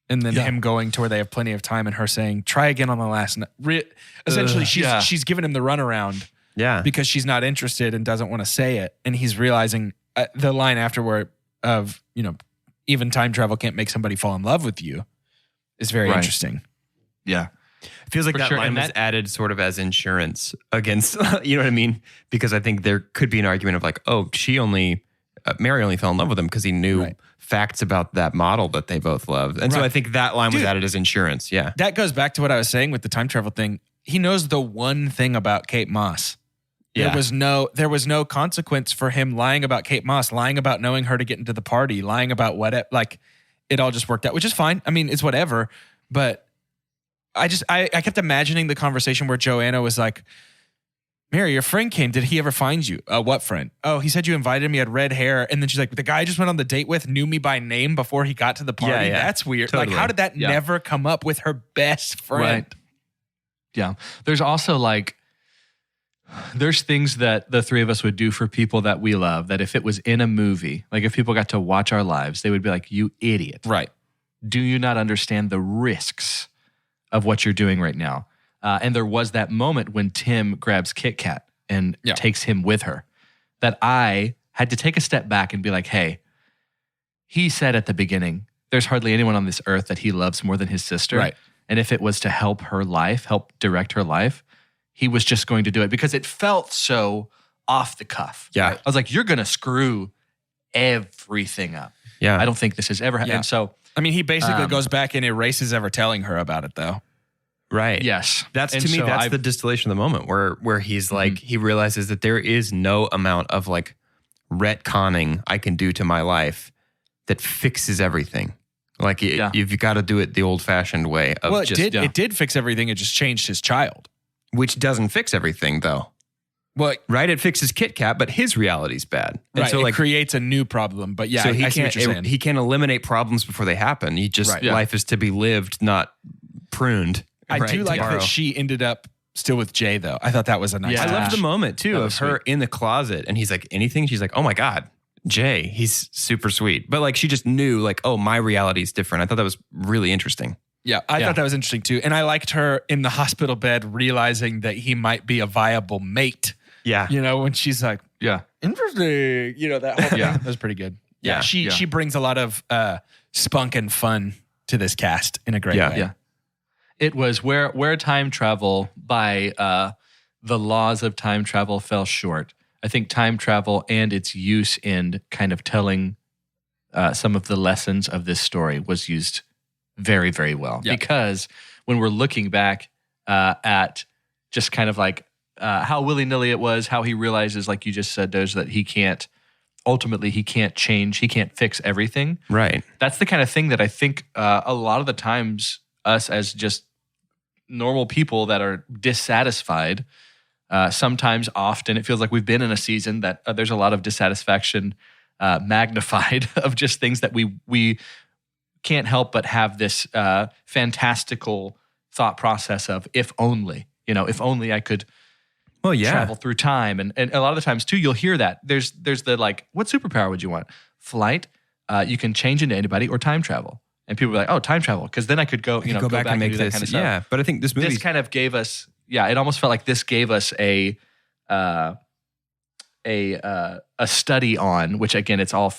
And then him going to where they have plenty of time and her saying, try again on the last night. Essentially, she's giving him the runaround. Yeah. Because she's not interested and doesn't want to say it. And he's realizing the line afterward of, even time travel can't make somebody fall in love with you is very interesting. Yeah. It feels like that line was added sort of as insurance against, you know what I mean? Because I think there could be an argument of like, oh, Mary only fell in love with him because he knew facts about that model that they both loved. And so I think that line was added as insurance. Yeah. That goes back to what I was saying with the time travel thing. He knows the one thing about Kate Moss. Yeah. There was no consequence for him lying about Kate Moss, lying about knowing her to get into the party, lying about it all just worked out, which is fine. I mean, it's whatever. But I kept imagining the conversation where Joanna was like, Mary, your friend came. Did he ever find you? What friend? Oh, he said you invited him. He had red hair. And then she's like, the guy I just went on the date with knew me by name before he got to the party. Yeah. That's weird. Totally. Like, how did that never come up with her best friend? Right. Yeah. There's also there's things that the three of us would do for people that we love that if it was in a movie, like if people got to watch our lives, they would be like, you idiot. Right. Do you not understand the risks of what you're doing right now? And there was that moment when Tim grabs Kit Kat and takes him with her that I had to take a step back and be like, hey, he said at the beginning, there's hardly anyone on this earth that he loves more than his sister. Right. And if it was to help direct her life, he was just going to do it because it felt so off the cuff. Yeah. Right? I was like, you're going to screw everything up. Yeah. I don't think this has ever happened. Yeah. And so, I mean, he basically goes back and erases ever telling her about it, though. Right. yes. That's And to me, so that's the distillation of the moment where he's like, he realizes that there is no amount of like retconning I can do to my life that fixes everything. Like you've got to do it the old fashioned way of it did fix everything. It just changed his child. Which doesn't fix everything though. Well, right. It fixes Kit Kat, but his reality's bad. And right. so It creates a new problem. But yeah, so I see what you're saying. he can't eliminate problems before they happen. He just, life is to be lived, not pruned. I do like that she ended up still with Jay, though. I thought that was a nice touch. I love the moment, too, of her in the closet. And he's like, anything? She's like, oh, my God, Jay, he's super sweet. But like, she just knew like, oh, my reality is different. I thought that was really interesting. Yeah, I thought that was interesting, too. And I liked her in the hospital bed realizing that he might be a viable mate. Yeah. When she's like, interesting. That whole thing. That was pretty good. Yeah. She brings a lot of spunk and fun to this cast in a great way. Yeah. It was where time travel by the laws of time travel fell short. I think time travel and its use in kind of telling some of the lessons of this story was used very, very well. Yeah. Because when we're looking back at just kind of like how willy-nilly it was, how he realizes, like you just said, Doge, that he can't change, he can't fix everything. Right. That's the kind of thing that I think a lot of the times us as just normal people that are dissatisfied, sometimes, often, it feels like we've been in a season that there's a lot of dissatisfaction magnified of just things that we can't help but have this fantastical thought process of if only I could Well, yeah. travel through time. And a lot of the times too, you'll hear that. There's the like, what superpower would you want? Flight, you can change into anybody, or time travel. And people are like, oh, time travel. Because then I could go, go back and make this. Kind of stuff. Yeah, but I think this movie kind of gave us, it almost felt like this gave us a study on, which again, it's all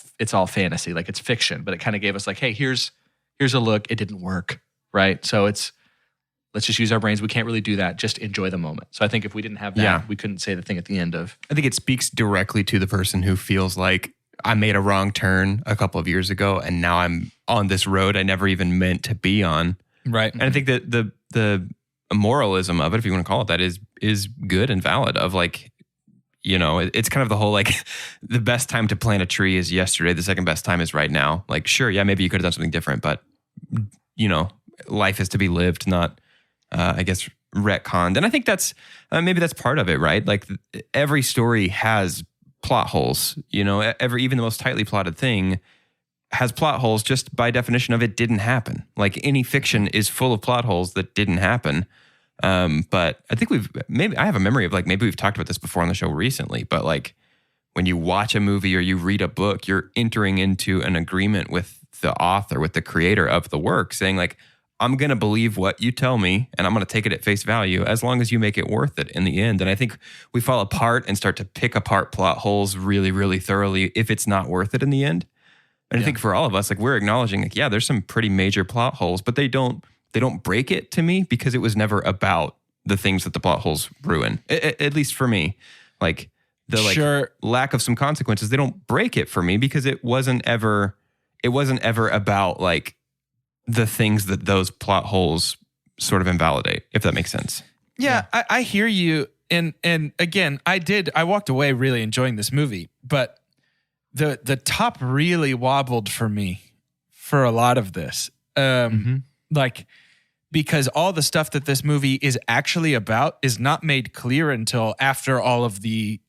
fantasy, like it's fiction, but it kind of gave us like, hey, here's a look. It didn't work, right? So let's just use our brains. We can't really do that. Just enjoy the moment. So I think if we didn't have that, we couldn't say the thing at the end of. I think it speaks directly to the person who feels like, I made a wrong turn a couple of years ago, and now I'm on this road I never even meant to be on. Right. And I think that the moralism of it, if you want to call it that, is good and valid. Of like, it's kind of the whole like, the best time to plant a tree is yesterday. The second best time is right now. Like, sure, maybe you could have done something different, but life is to be lived, not, I guess, retconned. And I think that's maybe that's part of it, right? Like every story has plot holes, even the most tightly plotted thing has plot holes just by definition of it didn't happen. Like any fiction is full of plot holes that didn't happen. But I think I have a memory of like, maybe we've talked about this before on the show recently, but like when you watch a movie or you read a book, you're entering into an agreement with the author, with the creator of the work, saying like, I'm going to believe what you tell me, and I'm going to take it at face value as long as you make it worth it in the end. And I think we fall apart and start to pick apart plot holes really, really thoroughly if it's not worth it in the end. And I think for all of us, like we're acknowledging like, there's some pretty major plot holes, but they don't break it to me because it was never about the things that the plot holes ruin. At least for me, like the lack of some consequences, they don't break it for me because it wasn't ever about like the things that those plot holes sort of invalidate, if that makes sense. Yeah. I hear you. And again, I walked away really enjoying this movie, but the top really wobbled for me for a lot of this. Like, because all the stuff that this movie is actually about is not made clear until after all of the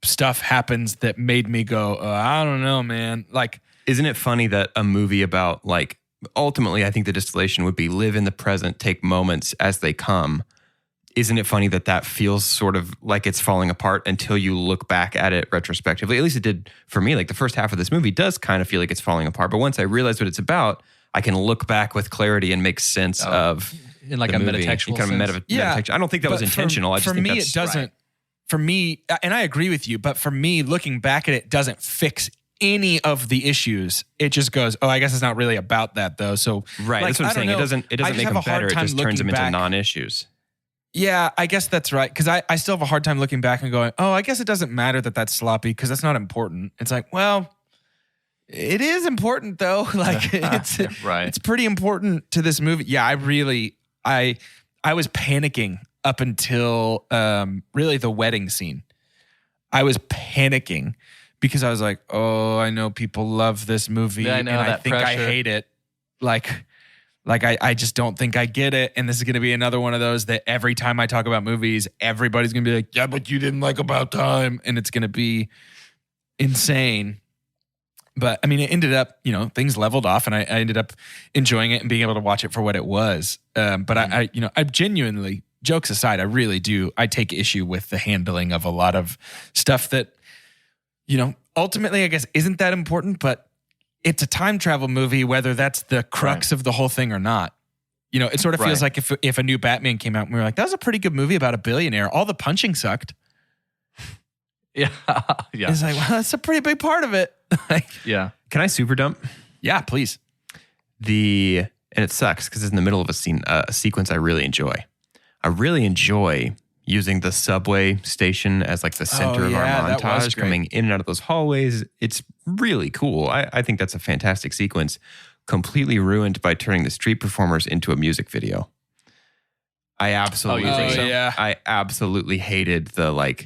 stuff happens that made me go, I don't know, man. Like, isn't it funny that a movie about like, ultimately, I think the distillation would be live in the present, take moments as they come. Isn't it funny that feels sort of like it's falling apart until you look back at it retrospectively? At least it did for me. Like the first half of this movie does kind of feel like it's falling apart. But once I realize what it's about, I can look back with clarity and make sense of in like the a movie. metatextual kind of sense. metatextual. I don't think that was intentional. I just think it doesn't. Right. For me, and I agree with you, but for me, looking back at it doesn't fix any of the issues. It just goes, I guess it's not really about that though. So right, like, that's what I'm saying. It doesn't make them better. It just turns them into non-issues. Yeah, I guess that's right. Because I still have a hard time looking back and going, I guess it doesn't matter that that's sloppy because that's not important. It's like, well, it is important though. Like it's pretty important to this movie. Yeah, I was panicking up until really the wedding scene. I was panicking because I was like, I know people love this movie. Yeah, I know, and I that think pressure. I hate it. Like I just don't think I get it. And this is going to be another one of those that every time I talk about movies, everybody's going to be like, yeah, but you didn't like About Time. And it's going to be insane. But I mean, it ended up, things leveled off and I ended up enjoying it and being able to watch it for what it was. But I genuinely, jokes aside, I really do. I take issue with the handling of a lot of stuff that, ultimately, I guess, isn't that important, but it's a time travel movie, whether that's the crux of the whole thing or not. It sort of feels like if a new Batman came out and we were like, that was a pretty good movie about a billionaire. All the punching sucked. Yeah. It's like, well, that's a pretty big part of it. Yeah. Can I super dump? Yeah, please. And it sucks because it's in the middle of a sequence I really enjoy. I really enjoy using the subway station as like the center of our montage, coming in and out of those hallways. It's really cool. I think that's a fantastic sequence, completely ruined by turning the street performers into a music video. I absolutely think so. Yeah. I absolutely hated the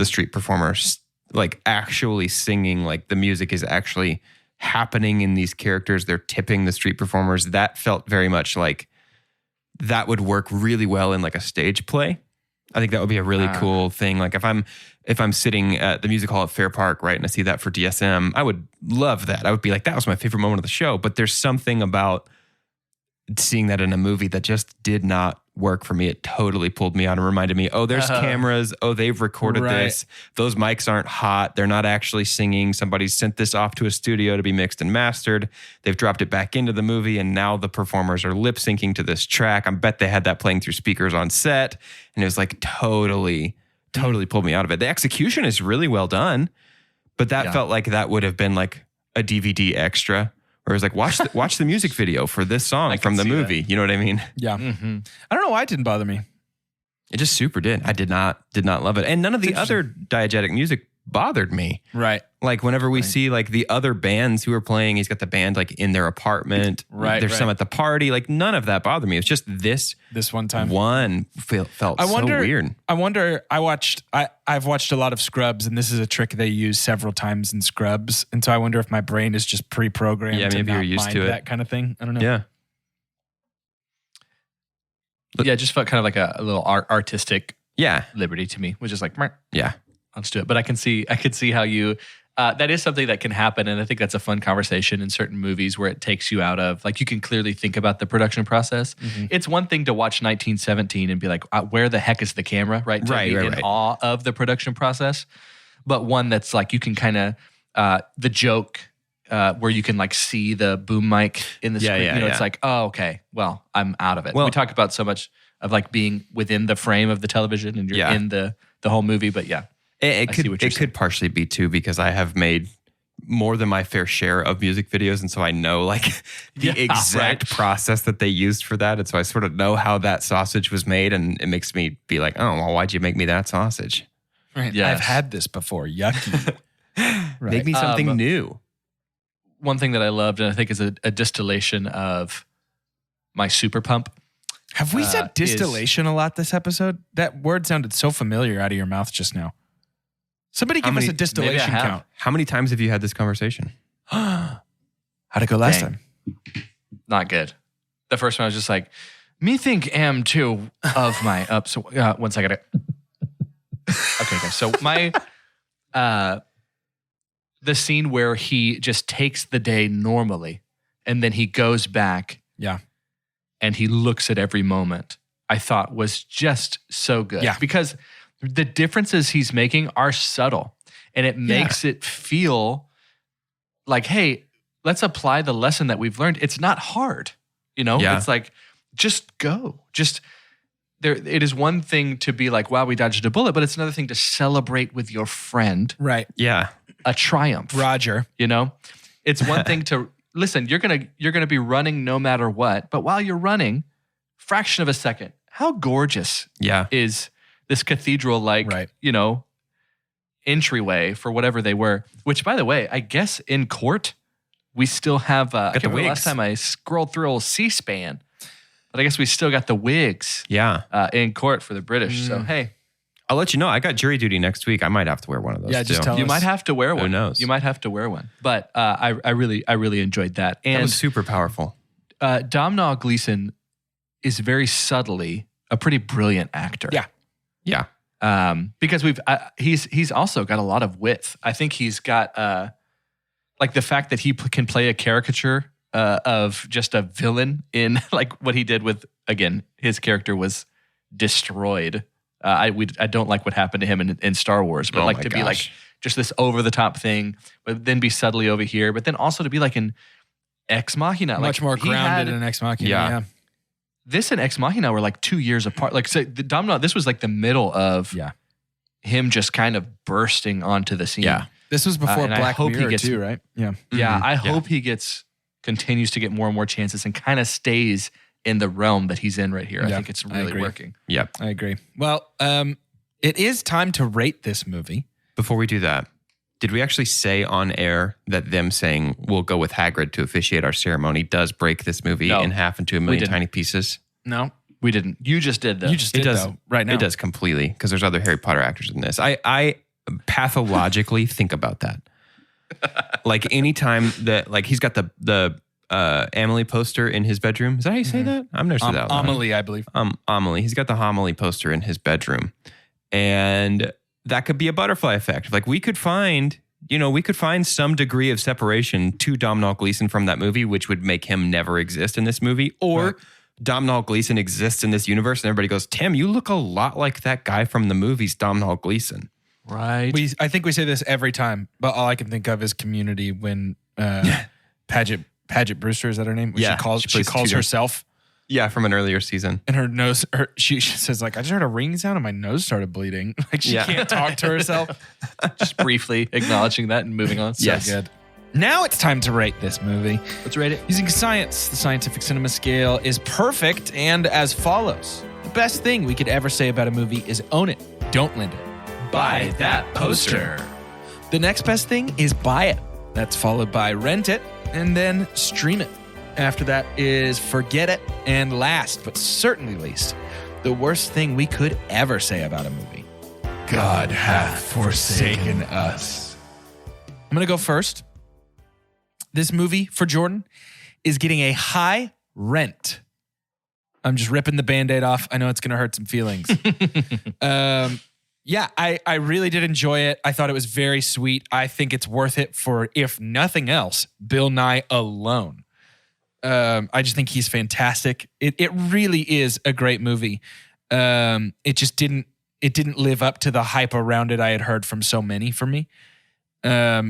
street performers like actually singing, like the music is actually happening in these characters. They're tipping the street performers. That felt very much like that would work really well in like a stage play. I think that would be a really cool thing. Like if I'm sitting at the music hall at Fair Park, right, and I see that for DSM, I would love that. I would be like, that was my favorite moment of the show. But there's something about seeing that in a movie that just did not work for me. It totally pulled me out and reminded me, oh, there's cameras. Oh, they've recorded this. Those mics aren't hot. They're not actually singing. Somebody's sent this off to a studio to be mixed and mastered. They've dropped it back into the movie, and now the performers are lip syncing to this track. I bet they had that playing through speakers on set, and it was like totally pulled me out of it. The execution is really well done, but that felt like that would have been like a DVD extra. Or it was like, watch the music video for this song from the movie. That. You know what I mean? Yeah. Mm-hmm. I don't know why it didn't bother me. It just super did. I did not love it. And none of the other diegetic music bothered me. Right. Like whenever we see like the other bands who are playing, he's got the band like in their apartment. Right. There's some at the party. Like none of that bothered me. It's just this one time. Felt so weird. I wonder, I've watched a lot of Scrubs, and this is a trick they use several times in Scrubs. And so I wonder if my brain is just pre-programmed maybe to you're not used mind to it. That kind of thing. I don't know. Yeah. Yeah, it just felt kind of like a little artistic liberty to me, which is like, yeah, let's do it. But I can see how you, that is something that can happen. And I think that's a fun conversation in certain movies where it takes you out of, like, you can clearly think about the production process. Mm-hmm. It's one thing to watch 1917 and be like, where the heck is the camera, right? To be in awe of the production process. But one that's like, you can kind of, the joke, where you can like see the boom mic in the screen. It's like, oh, okay, well, I'm out of it. Well, we talk about so much of like being within the frame of the television and you're in the whole movie, but it could partially be too, because I have made more than my fair share of music videos, and so I know like the exact process that they used for that, and so I sort of know how that sausage was made, and it makes me be like, oh, well, why'd you make me that sausage? Right. Yes. I've had this before. Yucky. Make me something new. One thing that I loved, and I think is a distillation of my super pump. Have we said distillation a lot this episode? That word sounded so familiar out of your mouth just now. Somebody give us a distillation count. How many times have you had this conversation? How'd it go last time? Not good. The first one I was just like, me think am too of my up. So 1 second. Okay, guys. So my the scene where he just takes the day normally and then he goes back. Yeah. And he looks at every moment, I thought was just so good. Yeah. Because the differences he's making are subtle, and it makes it feel like, hey, let's apply the lesson that we've learned. It's not hard. It's like, just go. It is one thing to be like, wow, we dodged a bullet, but it's another thing to celebrate with your friend. Right. Yeah. A triumph. Roger. It's one thing to listen, you're gonna be running no matter what, but while you're running, fraction of a second, how gorgeous is this cathedral entryway for whatever they were, which by the way, I guess in court, we still have, I can't remember last time I scrolled through old C-SPAN, but I guess we still got the wigs in court for the British. So, hey. I'll let you know. I got jury duty next week. I might have to wear one of those. Yeah, just tell us. You might have to wear one. Who knows? You might have to wear one. But I really enjoyed that. And that was super powerful. Domhnall Gleeson is very subtly a pretty brilliant actor. Yeah. Because he's also got a lot of width. I think he's got like the fact that he can play a caricature of just a villain in like what he did with, again, his character was destroyed. I don't like what happened to him in Star Wars, but be like just this over the top thing, but then be subtly over here, but then also to be like an Ex Machina, much more grounded in Ex Machina. Yeah. This and Ex Machina were like 2 years apart. Like, so Domhnall, this was like the middle of him just kind of bursting onto the scene. Yeah, this was before Black Mirror too, right? Yeah, yeah. I hope he continues to get more and more chances and kind of stays in the realm that he's in right here. I think it's really working. Yep. I agree. Well, it is time to rate this movie. Before we do that, did we actually say on air that them saying we'll go with Hagrid to officiate our ceremony does break this movie in half into a million tiny pieces? No, we didn't. You just did though. You just did though, right now. It does completely, because there's other Harry Potter actors in this. I pathologically think about that. Like anytime that, like, he's got the Amelie poster in his bedroom. Is that how you say that? I've never said that. Amelie, I believe. Amelie. He's got the homily poster in his bedroom. And that could be a butterfly effect. Like, we could find we could find some degree of separation to Domhnall Gleeson from that movie, which would make him never exist in this movie. Or Domhnall Gleeson exists in this universe and everybody goes, Tim, you look a lot like that guy from the movies, Domhnall Gleeson. Right. I think we say this every time, but all I can think of is Community when Paget Brewster, is that her name? When she calls herself. Yeah, from an earlier season. And her nose, she says like, I just heard a ringing sound and my nose started bleeding. Like she can't talk to herself. Just briefly acknowledging that and moving on. So good. Now it's time to rate this movie. Let's rate it. Using science, the scientific cinema scale is perfect and as follows. The best thing we could ever say about a movie is own it, don't lend it. Buy that poster. The next best thing is buy it. That's followed by rent it and then stream it. After that is forget it. And last, but certainly least, the worst thing we could ever say about a movie. God hath forsaken us. I'm going to go first. This movie for Jordan is getting a high rent. I'm just ripping the Band-Aid off. I know it's going to hurt some feelings. I really did enjoy it. I thought it was very sweet. I think it's worth it for, if nothing else, Bill Nye alone. I just think he's fantastic. It really is a great movie. It just didn't live up to the hype around it I had heard from so many for me,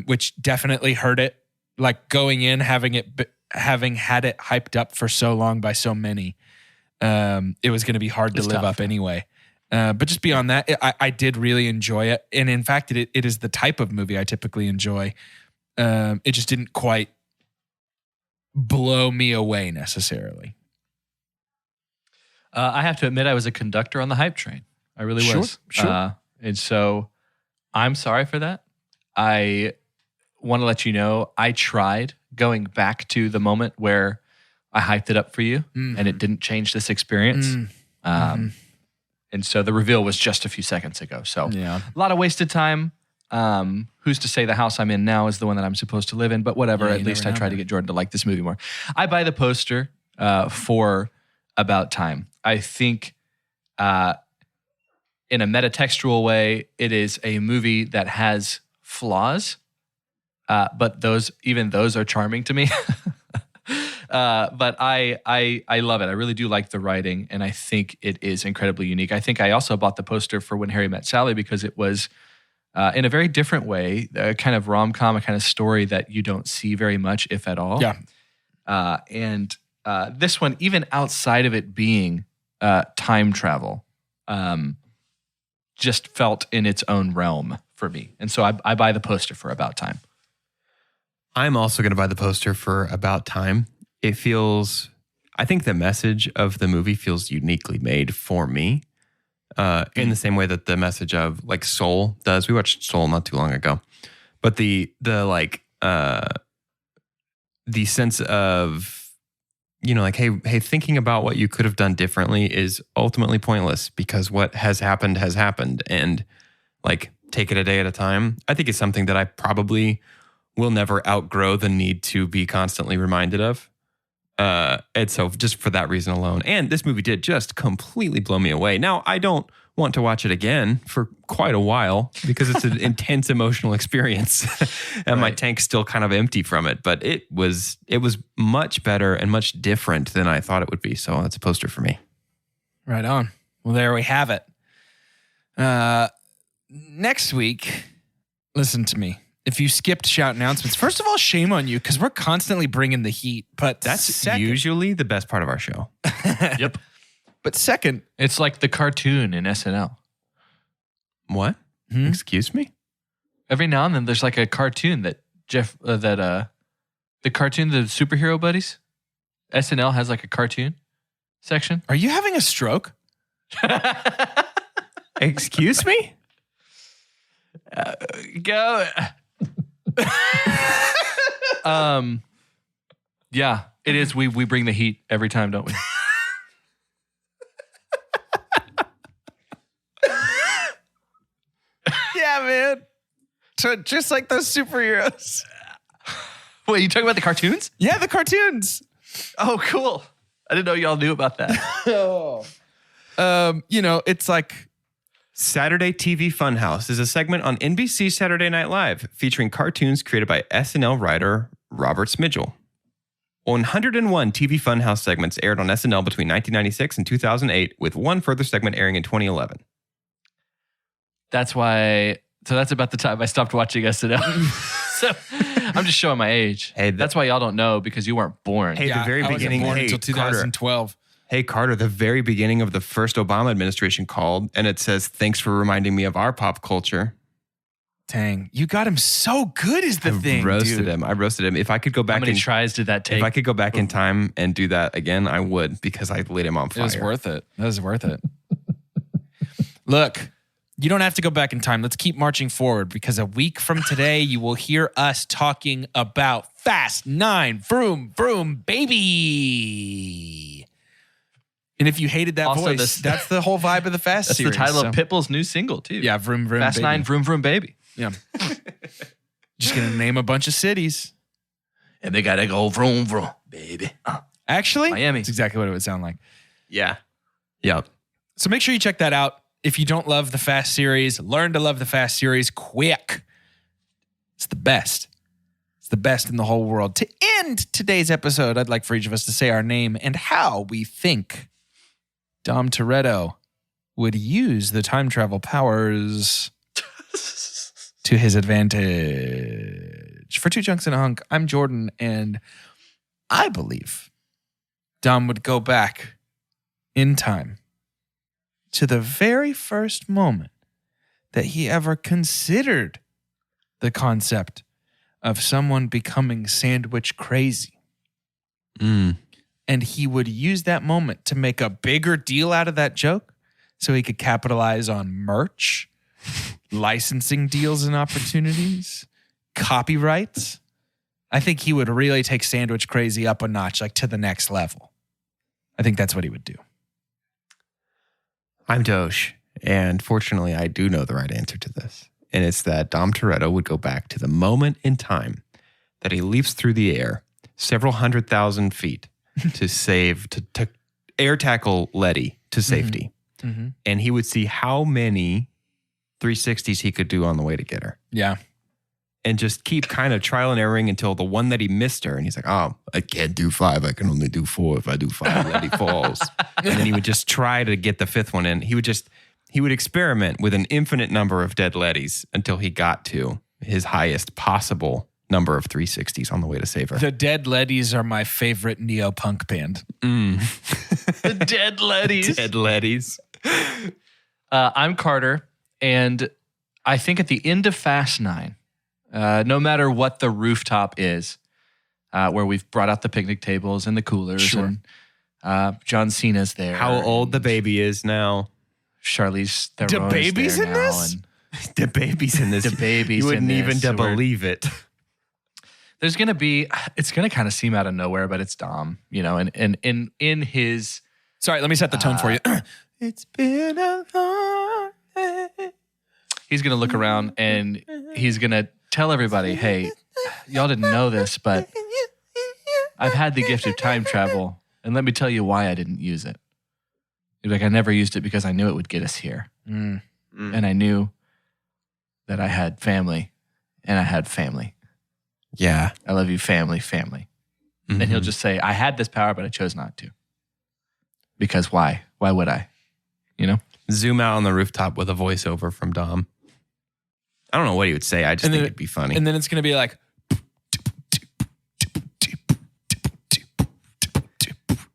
which definitely hurt it. Like going in, having had it hyped up for so long by so many, it was going to be hard to live up anyway. But just beyond that, I did really enjoy it. And in fact, it is the type of movie I typically enjoy. It just didn't quite blow me away necessarily. I have to admit, I was a conductor on the hype train. I really was. Sure. And so I'm sorry for that. I want to let you know, I tried going back to the moment where I hyped it up for you and it didn't change this experience. And so the reveal was just a few seconds ago. So a lot of wasted time. Who's to say the house I'm in now is the one that I'm supposed to live in, but whatever. At least I try to get Jordan to like this movie more. I buy the poster for About Time. I think in a metatextual way, it is a movie that has flaws, but those are charming to me. But I love it. I really do like the writing, and I think it is incredibly unique. I think I also bought the poster for When Harry Met Sally because it was, in a very different way, a kind of rom-com, a kind of story that you don't see very much, if at all. Yeah. And this one, even outside of it being time travel, just felt in its own realm for me. And so I buy the poster for About Time. I'm also going to buy the poster for About Time. It feels, I think the message of the movie feels uniquely made for me, in the same way that the message of like Soul does. We watched Soul not too long ago, but the sense of, like, hey, thinking about what you could have done differently is ultimately pointless because what has happened, and like take it a day at a time. I think it's something that I probably will never outgrow the need to be constantly reminded of. And so just for that reason alone, and this movie did just completely blow me away. Now, I don't want to watch it again for quite a while because it's an intense emotional experience and my tank's still kind of empty from it, but it was much better and much different than I thought it would be. So that's a poster for me. Right on. Well, there we have it. Next week, listen to me. If you skipped shout announcements, first of all, shame on you because we're constantly bringing the heat. But that's usually the best part of our show. Yep. But second, it's like the cartoon in SNL. What? Excuse me? Every now and then, there's like a cartoon that the cartoon, the superhero buddies. SNL has like a cartoon section. Are you having a stroke? Excuse me? Go. Yeah, it is. We bring the heat every time, don't we? Yeah, man. So just like those superheroes. Wait, you talking about the cartoons? Yeah, the cartoons. Oh, cool. I didn't know y'all knew about that. It's like Saturday TV Funhouse is a segment on NBC Saturday Night Live featuring cartoons created by SNL writer Robert Smigel. 101 TV Funhouse segments aired on SNL between 1996 and 2008, with one further segment airing in 2011. That's why. So that's about the time I stopped watching SNL. So I'm just showing my age. Hey, that's why y'all don't know, because you weren't born. Hey, the very beginning. I wasn't born until 2012. Hey, Carter, the very beginning of the first Obama administration called, and it says, "Thanks for reminding me of our pop culture." Dang, you got him so good is the thing, I roasted dude. him. If I could go back How many tries did that take? If I could go back in time and do that again, I would, because I lit him on fire. It was worth it. That was worth it. Look, you don't have to go back in time. Let's keep marching forward, because a week from today, you will hear us talking about Fast 9, Vroom, Vroom, Baby. And if you hated that Also, voice, that's the whole vibe of the Fast That's series. the title of Pitbull's new single, too. Yeah, Vroom, Vroom, Fast Baby. 9, Vroom, Vroom, Baby. Yeah. Just going to name a bunch of cities. And they got to go vroom, vroom, baby. Actually, Miami. That's exactly what it would sound like. Yeah. Yep. So make sure you check that out. If you don't love the Fast series, learn to love the Fast series quick. It's the best. It's the best in the whole world. To end today's episode, I'd like for each of us to say our name and how we think Dom Toretto would use the time travel powers to his advantage. For Two Chunks and a Hunk, I'm Jordan, and I believe Dom would go back in time to the very first moment that he ever considered the concept of someone becoming sandwich crazy. And he would use that moment to make a bigger deal out of that joke so he could capitalize on merch, licensing deals and opportunities, copyrights. I think he would really take sandwich crazy up a notch, like to the next level. I think that's what he would do. I'm Dosh, and fortunately, I do know the right answer to this. And it's that Dom Toretto would go back to the moment in time that he leaps through the air several 100,000 feet to air tackle Letty to safety. Mm-hmm. And he would see how many 360s he could do on the way to get her. Yeah. And just keep kind of trial and erroring until the one that he missed her. And he's like, oh, I can't do 5. I can only do 4. If I do 5, Letty falls. And then he would just try to get the 5th one in. He would experiment with an infinite number of dead Lettys until he got to his highest possible number of 360s on the way to save her. The Dead Lettys are my favorite neo-punk band. The Dead Lettys. Dead Lettys. I'm Carter, and I think at the end of Fast 9, no matter what the rooftop is, where we've brought out the picnic tables and the coolers, Sure. and John Cena's there. How old the baby is now. Charlize Theron. The baby's there in now, this? and The baby's in this. The baby's You wouldn't in even this, to so we're- believe it. There's gonna be. It's gonna kind of seem out of nowhere, but it's Dom, and in his. Sorry, let me set the tone for you. It's been a long day. He's gonna look around and he's gonna tell everybody, "Hey, y'all didn't know this, but I've had the gift of time travel, and let me tell you why I didn't use it. He's like, I never used it because I knew it would get us here, and I knew that I had family, and I had family. Yeah. I love you, family, family." And he'll just say, "I had this power, but I chose not to. Because why? Why would I? Zoom out on the rooftop with a voiceover from Dom. I don't know what he would say. I just think it'd be funny. And then it's going to be like,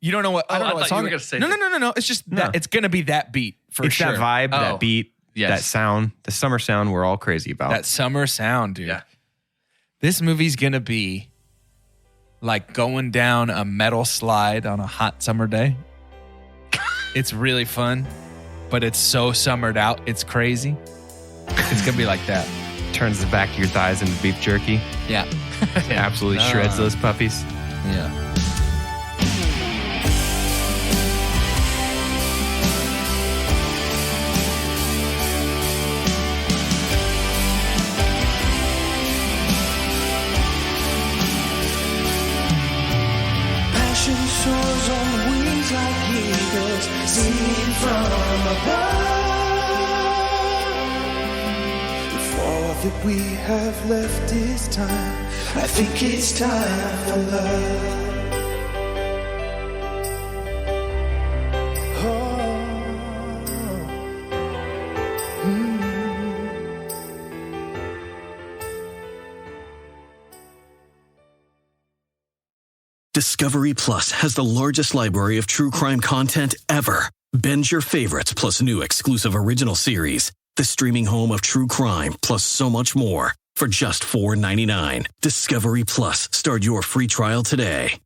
you don't know what, I don't know what song. you were gonna say no. It's just that No. it's going to be that beat for it's sure. that vibe, Oh, that beat, yes. that sound, the summer sound we're all crazy about. That summer sound, dude. Yeah. This movie's going to be like going down a metal slide on a hot summer day. It's really fun, but it's so summered out. It's crazy. It's going to be like that. Turns the back of your thighs into beef jerky. Yeah. Absolutely shreds those puppies. Yeah. Passion soars on wings like eagles, singing from above. that we have left is time. I think it's time for love. Discovery Plus has the largest library of true crime content ever. Binge your favorites plus new exclusive original series. The streaming home of true crime plus so much more for just $4.99. Discovery Plus. Start your free trial today.